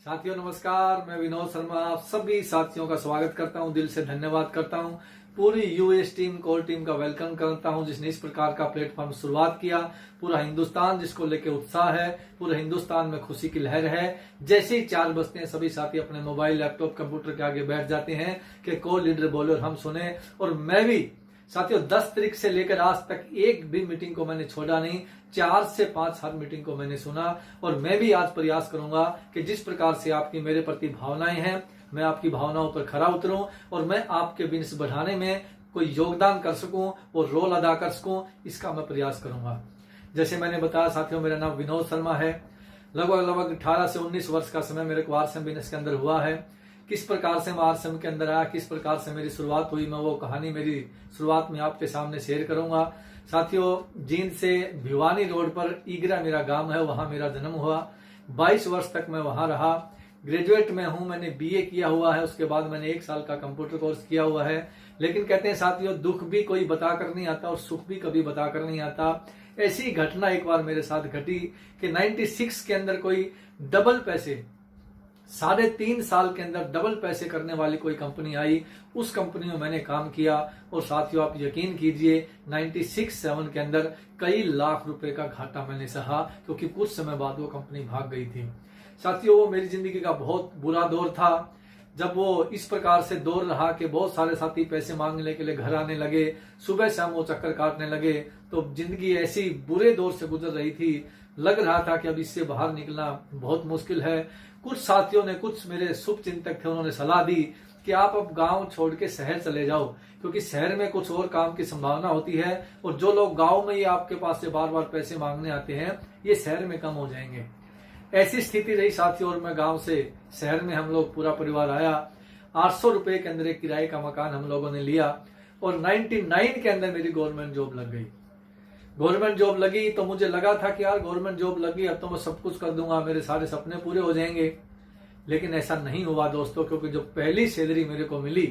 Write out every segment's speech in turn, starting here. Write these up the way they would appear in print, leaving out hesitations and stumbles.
साथियों नमस्कार, मैं विनोद शर्मा आप सभी साथियों का स्वागत करता हूं, दिल से धन्यवाद करता हूं। पूरी यूएस टीम, कोर टीम का वेलकम करता हूं जिसने इस प्रकार का प्लेटफॉर्म शुरुआत किया। पूरा हिंदुस्तान जिसको लेके उत्साह है, पूरे हिंदुस्तान में खुशी की लहर है। जैसे ही 4 बजते हैं सभी साथी अपने मोबाइल, लैपटॉप, कंप्यूटर के आगे बैठ जाते हैं कि कोर लीडर बोले और हम सुने। और मैं भी साथियों 10 तारीख से लेकर आज तक एक भी मीटिंग को मैंने छोड़ा नहीं। 4 से 5 हर मीटिंग को मैंने सुना और मैं भी आज प्रयास करूंगा कि जिस प्रकार से आपकी मेरे प्रति भावनाएं हैं, मैं आपकी भावनाओं पर खरा उतरूं और मैं आपके बिजनेस बढ़ाने में कोई योगदान कर सकूं और रोल अदा कर सकूं, इसका मैं प्रयास करूंगा। जैसे मैंने बताया साथियों, मेरा नाम विनोद शर्मा है। लगभग 18 से 19 वर्ष का समय मेरे को आरसीएम बिजनेस के अंदर हुआ है। किस प्रकार से मैं आरसीएम के अंदर आया, किस प्रकार से मेरी शुरुआत हुई, मैं वो कहानी मेरी शुरुआत में आपके सामने शेयर करूंगा। साथियों, जींद से भिवानी रोड पर ईगरा मेरा गांव है, वहां मेरा जन्म हुआ। 22 वर्ष तक मैं वहां रहा। ग्रेजुएट में हूं, मैंने बीए किया हुआ है। उसके बाद मैंने 1 साल का कंप्यूटर कोर्स किया हुआ है। लेकिन कहते हैं साथियों, दुख भी कोई बताकर नहीं आता और सुख भी कभी बताकर नहीं आता। ऐसी घटना एक बार मेरे साथ घटी कि 96 के अंदर कोई डबल पैसे, 3.5 साल के अंदर डबल पैसे करने वाली कोई कंपनी आई। उस कंपनी में मैंने काम किया और साथियों आप यकीन कीजिए 96-7 के अंदर कई लाख रुपए का घाटा मैंने सहा, क्योंकि कुछ समय बाद वो कंपनी भाग गई थी। साथियों, वो मेरी जिंदगी का बहुत बुरा दौर था, जब वो इस प्रकार से दौर रहा कि बहुत सारे साथी पैसे मांगने के लिए घर आने लगे, सुबह शाम वो चक्कर काटने लगे। तो जिंदगी ऐसी बुरे दौर से गुजर रही थी, लग रहा था कि अब इससे बाहर निकलना बहुत मुश्किल है। कुछ साथियों ने, कुछ मेरे शुभ चिंतक थे, उन्होंने सलाह दी कि आप अब गांव छोड़ के शहर चले जाओ, क्योंकि शहर में कुछ और काम की संभावना होती है और जो लोग गांव में ही आपके पास से बार बार पैसे मांगने आते हैं, ये शहर में कम हो जाएंगे। ऐसी स्थिति रही साथियों, और मैं गांव से शहर में हम लोग पूरा परिवार आया। 800 रुपए के अंदर एक किराए का मकान हम लोगों ने लिया और 99 के अंदर मेरी गवर्नमेंट जॉब लग गई। गवर्नमेंट जॉब लगी तो मुझे लगा था कि यार गवर्नमेंट जॉब लगी, अब तो मैं सब कुछ कर दूंगा, मेरे सारे सपने पूरे हो जाएंगे। लेकिन ऐसा नहीं हुआ दोस्तों, क्योंकि जो पहली सैलरी मेरे को मिली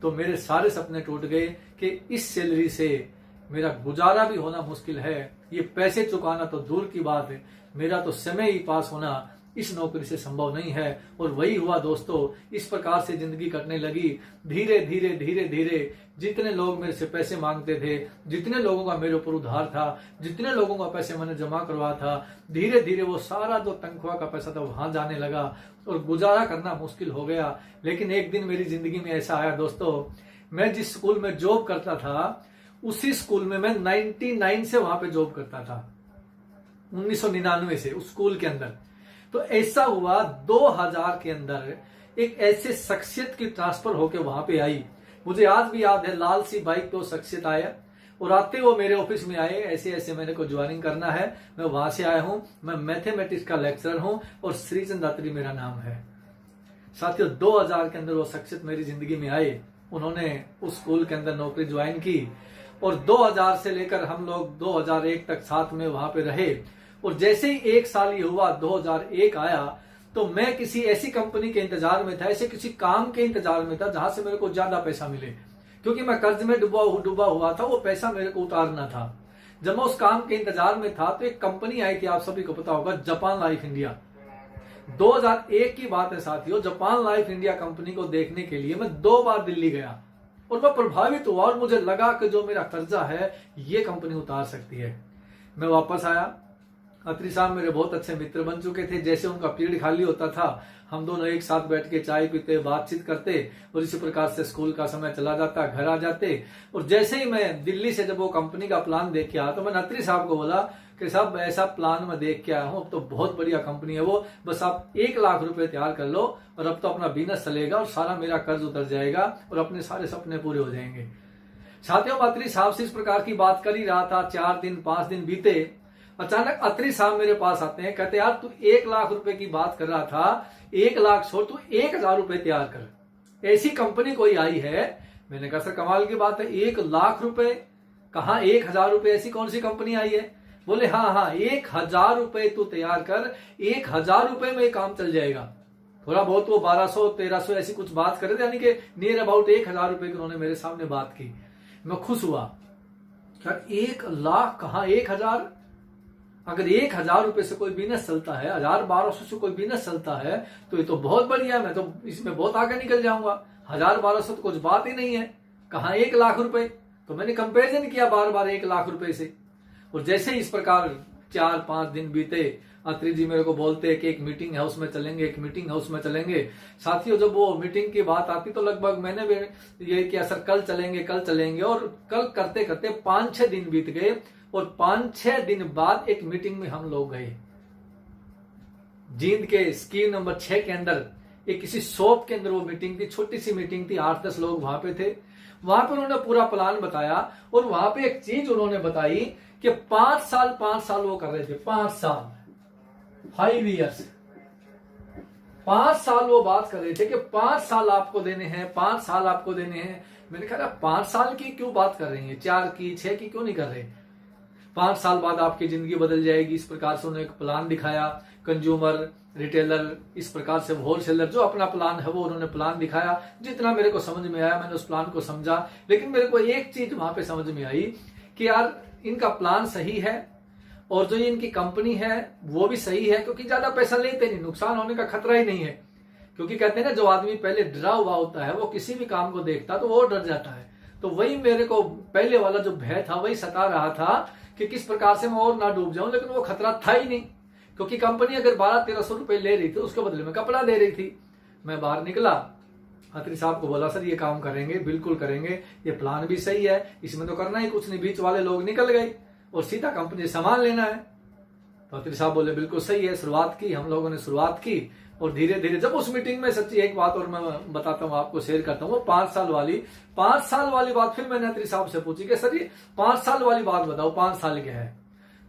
तो मेरे सारे सपने टूट गए कि इस सैलरी से मेरा गुजारा भी होना मुश्किल है। ये पैसे चुकाना तो दूर की बात है, मेरा तो समय ही पास होना इस नौकरी से संभव नहीं है। और वही हुआ दोस्तों, इस प्रकार से जिंदगी कटने लगी। धीरे धीरे धीरे धीरे जितने लोग मेरे से पैसे मांगते थे, जितने लोगों का मेरे ऊपर उधार था, जितने लोगों का पैसे मैंने जमा करवा था, धीरे धीरे वो सारा जो तनख्वाह का पैसा था वहां जाने लगा और गुजारा करना मुश्किल हो गया। लेकिन एक दिन मेरी जिंदगी में ऐसा आया दोस्तों, मैं जिस स्कूल में जॉब करता था उसी स्कूल में मैं 99 से वहां पे जॉब करता था, 1999 से उस स्कूल के अंदर। तो ऐसा हुआ 2000 के अंदर एक ऐसे शख्सियत की ट्रांसफर होके वहां पे आई। मुझे आज भी याद है, लाल सी बाइक पे वो शख्सियत आया और आते वो मेरे ऑफिस में आए, ऐसे ऐसे मैंने को ज्वाइनिंग करना है, मैं वहां से आया हूं, मैं मैथमेटिक्स का लेक्चरर हूं और श्रीचंद अत्री मेरा नाम है। साथियों 2000 के अंदर वो शख्सियत मेरी जिंदगी में आए, उन्होंने उस स्कूल के अंदर नौकरी ज्वाइन की और 2000 से लेकर हम लोग 2001 तक साथ में वहां पे रहे। और जैसे ही 1 साल ही हुआ, 2001 आया, तो मैं किसी ऐसी कंपनी के इंतजार में था, ऐसे किसी काम के इंतजार में था जहां से मेरे को ज्यादा पैसा मिले, क्योंकि मैं कर्ज में डूबा हुआ था, वो पैसा मेरे को उतारना था। जब मैं उस काम के इंतजार में था तो एक कंपनी आई थी, आप सभी को पता होगा, जापान लाइफ इंडिया। 2001 की बात है साथियों, जापान लाइफ इंडिया कंपनी को देखने के लिए मैं 2 बार दिल्ली गया और मैं प्रभावित हुआ और मुझे लगा कि जो मेरा कर्जा है ये कंपनी उतार सकती है। मैं वापस आया। अत्री साहब मेरे बहुत अच्छे मित्र बन चुके थे। जैसे उनका पीरियड खाली होता था, हम दोनों एक साथ बैठ के चाय पीते, बातचीत करते और इसी प्रकार से स्कूल का समय चला जाता, घर आ जाते। और जैसे ही मैं दिल्ली से जब वो कंपनी का प्लान देख के आया तो मैंने अत्री साहब को बोला कि साहब ऐसा प्लान मैं देख के आया हूं, अब तो बहुत बढ़िया कंपनी है वो, बस आप 1 लाख रुपए तैयार कर लो और अब तो अपना बिजनेस चलेगा और सारा मेरा कर्ज उतर जाएगा और अपने सारे सपने पूरे हो जाएंगे। साथियों, अत्री साहब से इस प्रकार की बात कर ही रहा था, 4 दिन 5 दिन बीते। अचानक अत्री साहब मेरे पास आते हैं, कहते यार तू 1 लाख रुपए की बात कर रहा था, 1 लाख छोड़ तू 1000 रुपए तैयार कर, ऐसी कंपनी कोई आई है। मैंने कहा सर कमाल की बात है, 1 लाख रुपए कहां, 1000 रुपए, ऐसी कौन सी कंपनी आई है? बोले हाँ 1000 रुपए तू तैयार कर, 1000 रुपए में काम चल जाएगा। थोड़ा बहुत वो 1200-1300 ऐसी कुछ बात कर रहे थे, यानी कि नियर अबाउट 1000 रुपए की उन्होंने मेरे सामने बात की। मैं खुश हुआ, 1 लाख कहां 1000, अगर 1,000 रुपए से कोई बिजनेस चलता है, 1,000-1,200 से कोई बिजनेस चलता है, तो ये तो बहुत बढ़िया है, मैं तो इसमें बहुत आगे निकल जाऊंगा। 1,000-1,200 तो कुछ बात ही नहीं है, कहाँ 1 लाख रुपए। तो मैंने कंपेरिजन किया बार बार 1 लाख रुपए से। और जैसे ही इस प्रकार 4-5 दिन बीते, अत्री जी मेरे को बोलते कि एक मीटिंग हाउस में चलेंगे, एक मीटिंग हाउस में चलेंगे। साथियों, जब वो मीटिंग की बात आती तो लगभग मैंने भी ये किया, सर कल चलेंगे। और कल करते करते 5-6 दिन बीत गए और 5-6 दिन बाद एक मीटिंग में हम लोग गए। जींद के स्कीम नंबर 6 के अंदर एक किसी शॉप के अंदर वो मीटिंग थी, छोटी सी मीटिंग थी, 8-10 लोग वहां पे थे। वहां पे उन्होंने पूरा प्लान बताया और वहां पे एक चीज उन्होंने बताई कि 5 साल वो कर रहे थे, 5 साल, 5 years, 5 साल वो बात कर रहे थे कि 5 साल आपको देने हैं, 5 साल आपको देने हैं। मैंने कहा 5 साल की क्यों बात कर रहे हैं, 4 की, 6 की क्यों नहीं कर रहे? 5 साल बाद आपकी जिंदगी बदल जाएगी। इस प्रकार से उन्होंने एक प्लान दिखाया। कंज्यूमर, रिटेलर, इस प्रकार से होलसेलर, जो अपना प्लान है वो उन्होंने प्लान दिखाया। जितना मेरे को समझ में आया मैंने उस प्लान को समझा। लेकिन मेरे को एक चीज वहां पे समझ में आई कि यार इनका प्लान सही है और जो इनकी कंपनी है वो भी सही है, क्योंकि ज्यादा पैसा लेते नहीं, नुकसान होने का खतरा ही नहीं है। क्योंकि कहते हैं ना, जो आदमी पहले डरा हुआ होता है वो किसी भी काम को देखता तो वो डर जाता है। तो वही मेरे को पहले वाला जो भय था वही सता रहा था कि किस प्रकार से मैं और ना डूब जाऊं। लेकिन वो खतरा था ही नहीं, क्योंकि कंपनी अगर 1200-1300 रुपए ले रही थी उसके बदले में कपड़ा दे रही थी। मैं बाहर निकला, अत्री साहब को बोला, सर ये काम करेंगे, बिल्कुल करेंगे, ये प्लान भी सही है, इसमें तो करना ही कुछ नहीं। बीच वाले लोग निकल गए और सीधा कंपनी से सामान लेना है। तो अत्री साहब बोले बिल्कुल सही है। शुरुआत की, हम लोगों ने शुरुआत की और धीरे धीरे जब उस मीटिंग में, सच्ची एक बात और मैं बताता हूँ आपको, शेयर करता हूँ, 5 साल वाली बात फिर मैंने अत्री साहब से पूछी कि सर ये 5 साल वाली बात बताओ, 5 साल क्या है?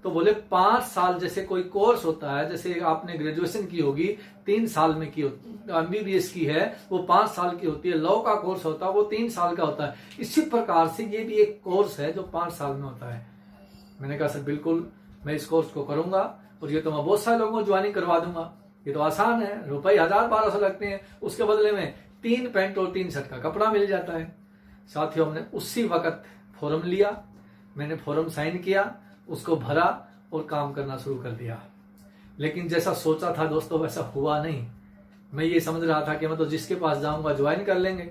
तो बोले 5 साल जैसे कोई कोर्स होता है, जैसे आपने ग्रेजुएशन की होगी 3 साल में की होती, MBBS की है वो 5 साल की होती है, लॉ का कोर्स होता है वो 3 साल का होता है। इसी प्रकार से ये भी एक कोर्स है जो 5 साल में होता है। मैंने कहा सर बिल्कुल मैं इस कोर्स को करूंगा और ये तो मैं बहुत सारे लोगों को ज्वाइनिंग करवा दूंगा। ये तो आसान है, रुपए 1,000-1,200 लगते हैं, उसके बदले में 3 पैंट और 3 शर्ट का कपड़ा मिल जाता है। साथियों, हमने उसी वक्त फॉर्म लिया, मैंने फॉर्म साइन किया, उसको भरा और काम करना शुरू कर दिया। लेकिन जैसा सोचा था दोस्तों वैसा हुआ नहीं। मैं ये समझ रहा था कि मैं तो जिसके पास जाऊंगा ज्वाइन कर लेंगे,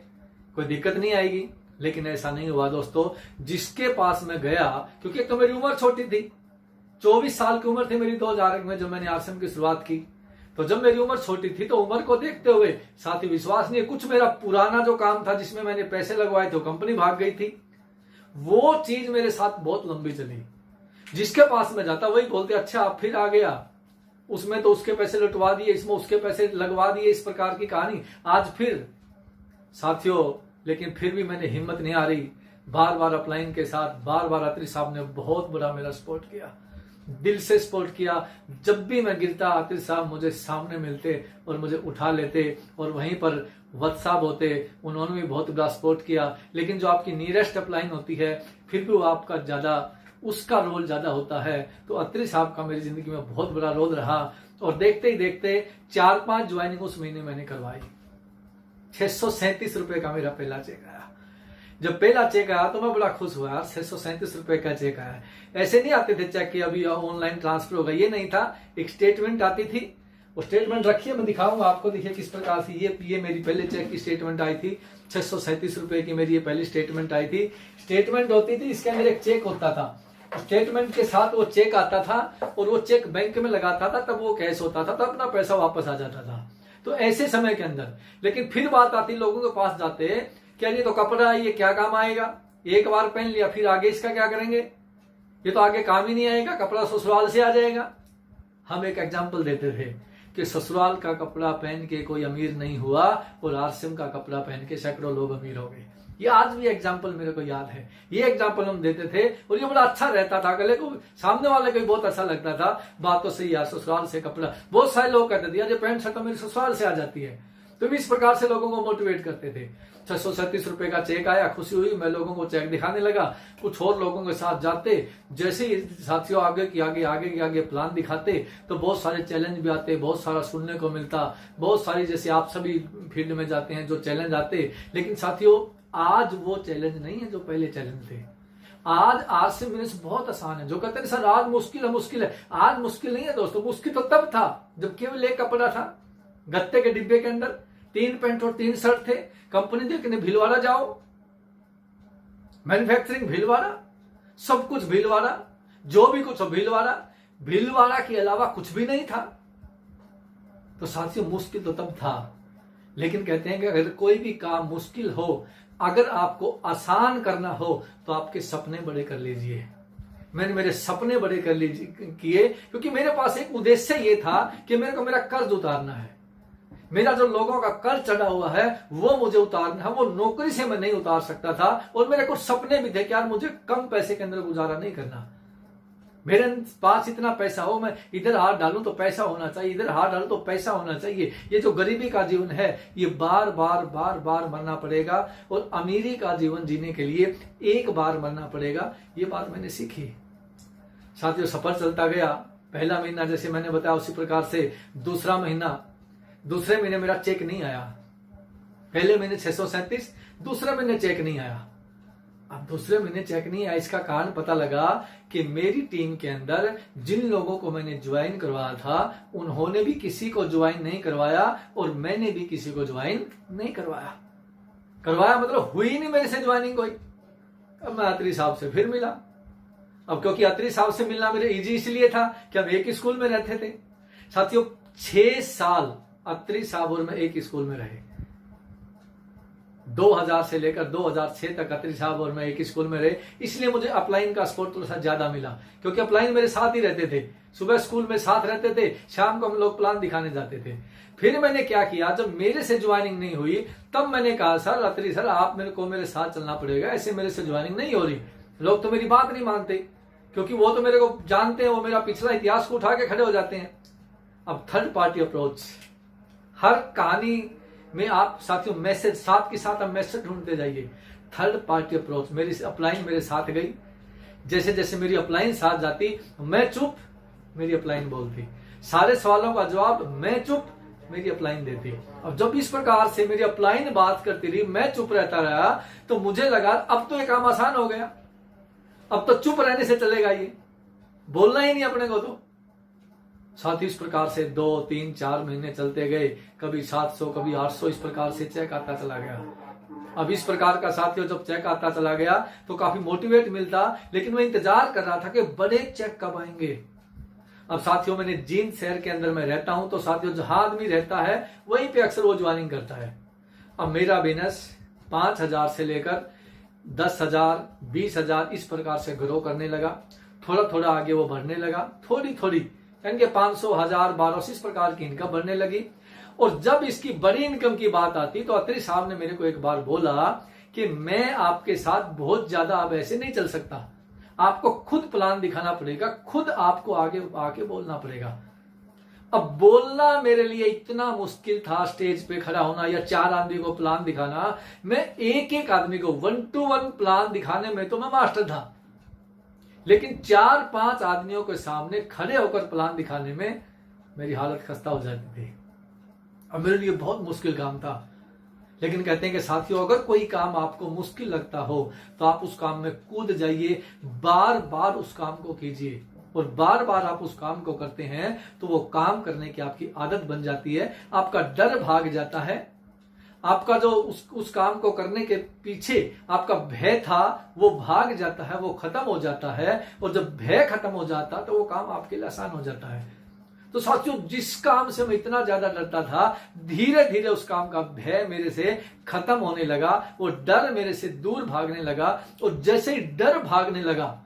कोई दिक्कत नहीं आएगी। लेकिन ऐसा नहीं हुआ दोस्तों। जिसके पास मैं गया, क्योंकि एक तो मेरी उम्र छोटी थी, 24 साल की उम्र थी मेरी 2001 में जब मैंने आश्रम की शुरुआत की। तो जब मेरी उम्र छोटी थी तो उम्र को देखते हुए, साथ ही विश्वास नहीं, कुछ मेरा पुराना जो काम था जिसमें मैंने पैसे लगवाए थे वो कंपनी भाग गई थी, वो चीज मेरे साथ बहुत लंबी चली। जिसके पास मैं जाता वही बोलते अच्छा आप फिर आ गया, उसमें तो उसके पैसे लुटवा दिए, इसमें उसके पैसे लगवा दिए, इस प्रकार की कहानी आज फिर। साथियों, लेकिन फिर भी मैंने हिम्मत नहीं आ रही, बार बार अपलाइन के साथ, बार बार अत्री साहब ने बहुत बड़ा मेरा सपोर्ट किया, दिल से सपोर्ट किया। जब भी मैं गिरता अत्री साहब मुझे सामने मिलते और मुझे उठा लेते, और वहीं पर वत्स साहब होते, उन्होंने भी बहुत बड़ा सपोर्ट किया। लेकिन जो आपकी नियरेस्ट अपलाइन होती है फिर भी वो आपका ज्यादा, उसका रोल ज्यादा होता है। तो अत्री साहब का मेरी जिंदगी में बहुत बड़ा रोल रहा। और देखते ही देखते 4-5 ज्वाइनिंग उस महीने मैंने करवाई। 637 रुपए का मेरा पहला चेक आया। जब पहला चेक आया तो मैं बड़ा खुश हुआ, यार 637 रुपए का चेक आया। ऐसे नहीं आते थे चेक कि अभी ऑनलाइन ट्रांसफर होगा, ये नहीं था, एक स्टेटमेंट आती थी। वो स्टेटमेंट रखिए, मैं दिखाऊंगा आपको, देखिए किस प्रकार से ये मेरी पहले चेक की स्टेटमेंट आई थी। 637 रुपए की मेरी ये पहली स्टेटमेंट आई थी। स्टेटमेंट होती थी, इसके अंदर एक चेक होता था, स्टेटमेंट के साथ वो चेक आता था और वो चेक बैंक में लगाता था, तब वो कैश होता था, तब अपना पैसा वापस आ जाता था। तो ऐसे समय के अंदर, लेकिन फिर बात आती, लोगों के पास जाते, क्या ये तो कपड़ा है, ये क्या काम आएगा, एक बार पहन लिया फिर आगे इसका क्या करेंगे, ये तो आगे काम ही नहीं आएगा, कपड़ा ससुराल से आ जाएगा। हम एक एग्जाम्पल देते थे कि ससुराल का कपड़ा पहन के कोई अमीर नहीं हुआ और आश्रम का कपड़ा पहन के सैकड़ों लोग अमीर हो गए। ये आज भी एग्जाम्पल मेरे को याद है, ये एग्जाम्पल हम देते थे और ये बड़ा अच्छा रहता था, गले को सामने वाले को भी बहुत अच्छा लगता था। बात तो सही यार, ससुराल से कपड़ा, बहुत सारे लोग कहते थे यार ये पैंट शर्ट तो मेरी ससुराल से आ जाती है। तो भी इस प्रकार से लोगों को मोटिवेट करते थे। 637 रुपए का चेक आया, खुशी हुई, मैं लोगों को चेक दिखाने लगा, कुछ और लोगों के साथ जाते, जैसे ही साथियों आगे की आगे प्लान दिखाते तो बहुत सारे चैलेंज भी आते, बहुत सारा सुनने को मिलता, बहुत सारी, जैसे आप सभी फील्ड में जाते हैं जो चैलेंज आते। लेकिन साथियों आज वो चैलेंज नहीं है जो पहले चैलेंज थे। आज से बिजनेस बहुत आसान है। जो कहते हैं सर आज मुश्किल है, आज मुश्किल नहीं है दोस्तों। मुश्किल तो तब था जब केवल एक कपड़ा था, गत्ते के डिब्बे के अंदर 3 पैंट और 3 शर्ट थे। कंपनी देखने भीलवाड़ा जाओ, मैन्युफैक्चरिंग भीलवाड़ा, सब कुछ भीलवाड़ा, जो भी कुछ हो भीलवाड़ा, भीलवाड़ा के अलावा कुछ भी नहीं था। तो साथियों मुश्किल तो तब था, लेकिन कहते हैं कि अगर कोई भी काम मुश्किल हो, अगर आपको आसान करना हो तो आपके सपने बड़े कर लीजिए। मैंने मेरे सपने बड़े कर लीजिए किए, क्योंकि मेरे पास एक उद्देश्य ये था कि मेरे को मेरा कर्ज उतारना है। मेरा जो लोगों का कर्ज चढ़ा हुआ है वो मुझे उतारना है। वो नौकरी से मैं नहीं उतार सकता था, और मेरे कुछ सपने भी थे कि यार मुझे कम पैसे के अंदर गुजारा नहीं करना। मेरे पास इतना पैसा हो, मैं इधर हाथ डालूं तो पैसा होना चाहिए, इधर हाथ डालूं तो पैसा होना चाहिए। ये जो गरीबी का जीवन है ये बार बार मरना पड़ेगा, और अमीरी का जीवन जीने के लिए एक बार मरना पड़ेगा। ये बात मैंने सीखी साथियों। सफर चलता गया। पहला महीना जैसे मैंने बताया उसी प्रकार से दूसरा महीना, दूसरे महीने मेरा चेक नहीं आया। पहले महीने 637, दूसरे महीने चेक नहीं आया। अब दूसरे महीने चेक नहीं आया, इसका कारण पता लगा कि मेरी टीम के अंदर जिन लोगों को मैंने ज्वाइन करवाया था उन्होंने भी किसी को ज्वाइन नहीं करवाया, और मैंने भी किसी को ज्वाइन नहीं करवाया मतलब हुई नहीं मेरे से ज्वाइनिंग कोई। अब मैं अत्री साहब से फिर मिला। अब क्योंकि अत्री साहब से मिलना मेरे इजी इसलिए था कि हम एक ही स्कूल में रहते थे साथियों। 6 साल अत्री साहब और मैं एक ही स्कूल में रहे। 2000 से लेकर 2006 तक अत्री साहब और मैं एक ही स्कूल में रहे, इसलिए मुझे अपलाइन का स्कोर थोड़ा सा ज्यादा मिला, क्योंकि अपलाइन मेरे साथ ही रहते थे। सुबह स्कूल में साथ रहते थे, शाम को हम लोग प्लान दिखाने जाते थे। फिर मैंने क्या किया, जब मेरे से ज्वाइनिंग नहीं हुई तब मैंने कहा सर अत्री सर आप मेरे साथ चलना पड़ेगा, ऐसे मेरे से ज्वाइनिंग नहीं हो रही। लोग तो मेरी बात नहीं मानते, क्योंकि वो तो मेरे को जानते हैं, वो मेरा पिछला इतिहास को उठा के खड़े हो जाते हैं। अब थर्ड पार्टी अप्रोच, हर कहानी में आप साथियों मैसेज साथ के साथ आप मैसेज ढूंढते जाइए। थर्ड पार्टी अप्रोच, मेरी अपलाइन मेरे साथ गई। जैसे जैसे मेरी अपलाइन साथ जाती मैं चुप, मेरी अपलाइन बोलती। सारे सवालों का जवाब मैं चुप, मेरी अपलाइन देती। अब जब इस प्रकार से मेरी अपलाइन बात करती रही, मैं चुप रहता रहा, तो मुझे लगा अब तो ये काम आसान हो गया, अब तो चुप रहने से चलेगा, ये बोलना ही नहीं अपने को। तो साथ ही इस प्रकार से 2, 3, 4 महीने चलते गए। कभी 700 कभी 800 इस प्रकार से चेक आता चला गया। अब इस प्रकार का साथियों जब चेक आता चला गया तो काफी मोटिवेट मिलता, लेकिन मैं इंतजार कर रहा था कि बड़े चेक कब आएंगे। अब साथियों मैंने जींद शहर के अंदर में रहता हूं, तो साथियों जहां आदमी रहता है वहीं पे अक्सर वो ज्वाइनिंग करता है। अब मेरा बिजनेस 5000 से लेकर 10,000, 20,000 इस प्रकार से ग्रो करने लगा। थोड़ा थोड़ा आगे वो बढ़ने लगा, थोड़ी थोड़ी यानी 500, 1000, 1200 इस प्रकार की इनकम बढ़ने लगी। और जब इसकी बड़ी इनकम की बात आती तो अत्री साहब ने मेरे को एक बार बोला कि मैं आपके साथ बहुत ज्यादा अब ऐसे नहीं चल सकता, आपको खुद प्लान दिखाना पड़ेगा, खुद आपको आगे आके बोलना पड़ेगा। अब बोलना मेरे लिए इतना मुश्किल था, स्टेज पे खड़ा होना या 4 आदमी को प्लान दिखाना। मैं एक एक आदमी को 1 to 1 प्लान दिखाने में तो मैं मास्टर था, लेकिन 4-5 आदमियों के सामने खड़े होकर प्लान दिखाने में मेरी हालत खस्ता हो जाती थी। अब मेरे लिए बहुत मुश्किल काम था। लेकिन कहते हैं कि साथियों अगर कोई काम आपको मुश्किल लगता हो तो आप उस काम में कूद जाइए, बार बार उस काम को कीजिए, और बार बार आप उस काम को करते हैं तो वो काम करने की आपकी आदत बन जाती है। आपका डर भाग जाता है, आपका जो उस काम को करने के पीछे आपका भय था वो भाग जाता है, वो खत्म हो जाता है। और जब भय खत्म हो जाता तो वो काम आपके लिए आसान हो जाता है। तो साथियों जिस काम से मैं इतना ज्यादा डरता था, धीरे धीरे उस काम का भय मेरे से खत्म होने लगा, वो डर मेरे से दूर भागने लगा। और जैसे ही डर भागने लगा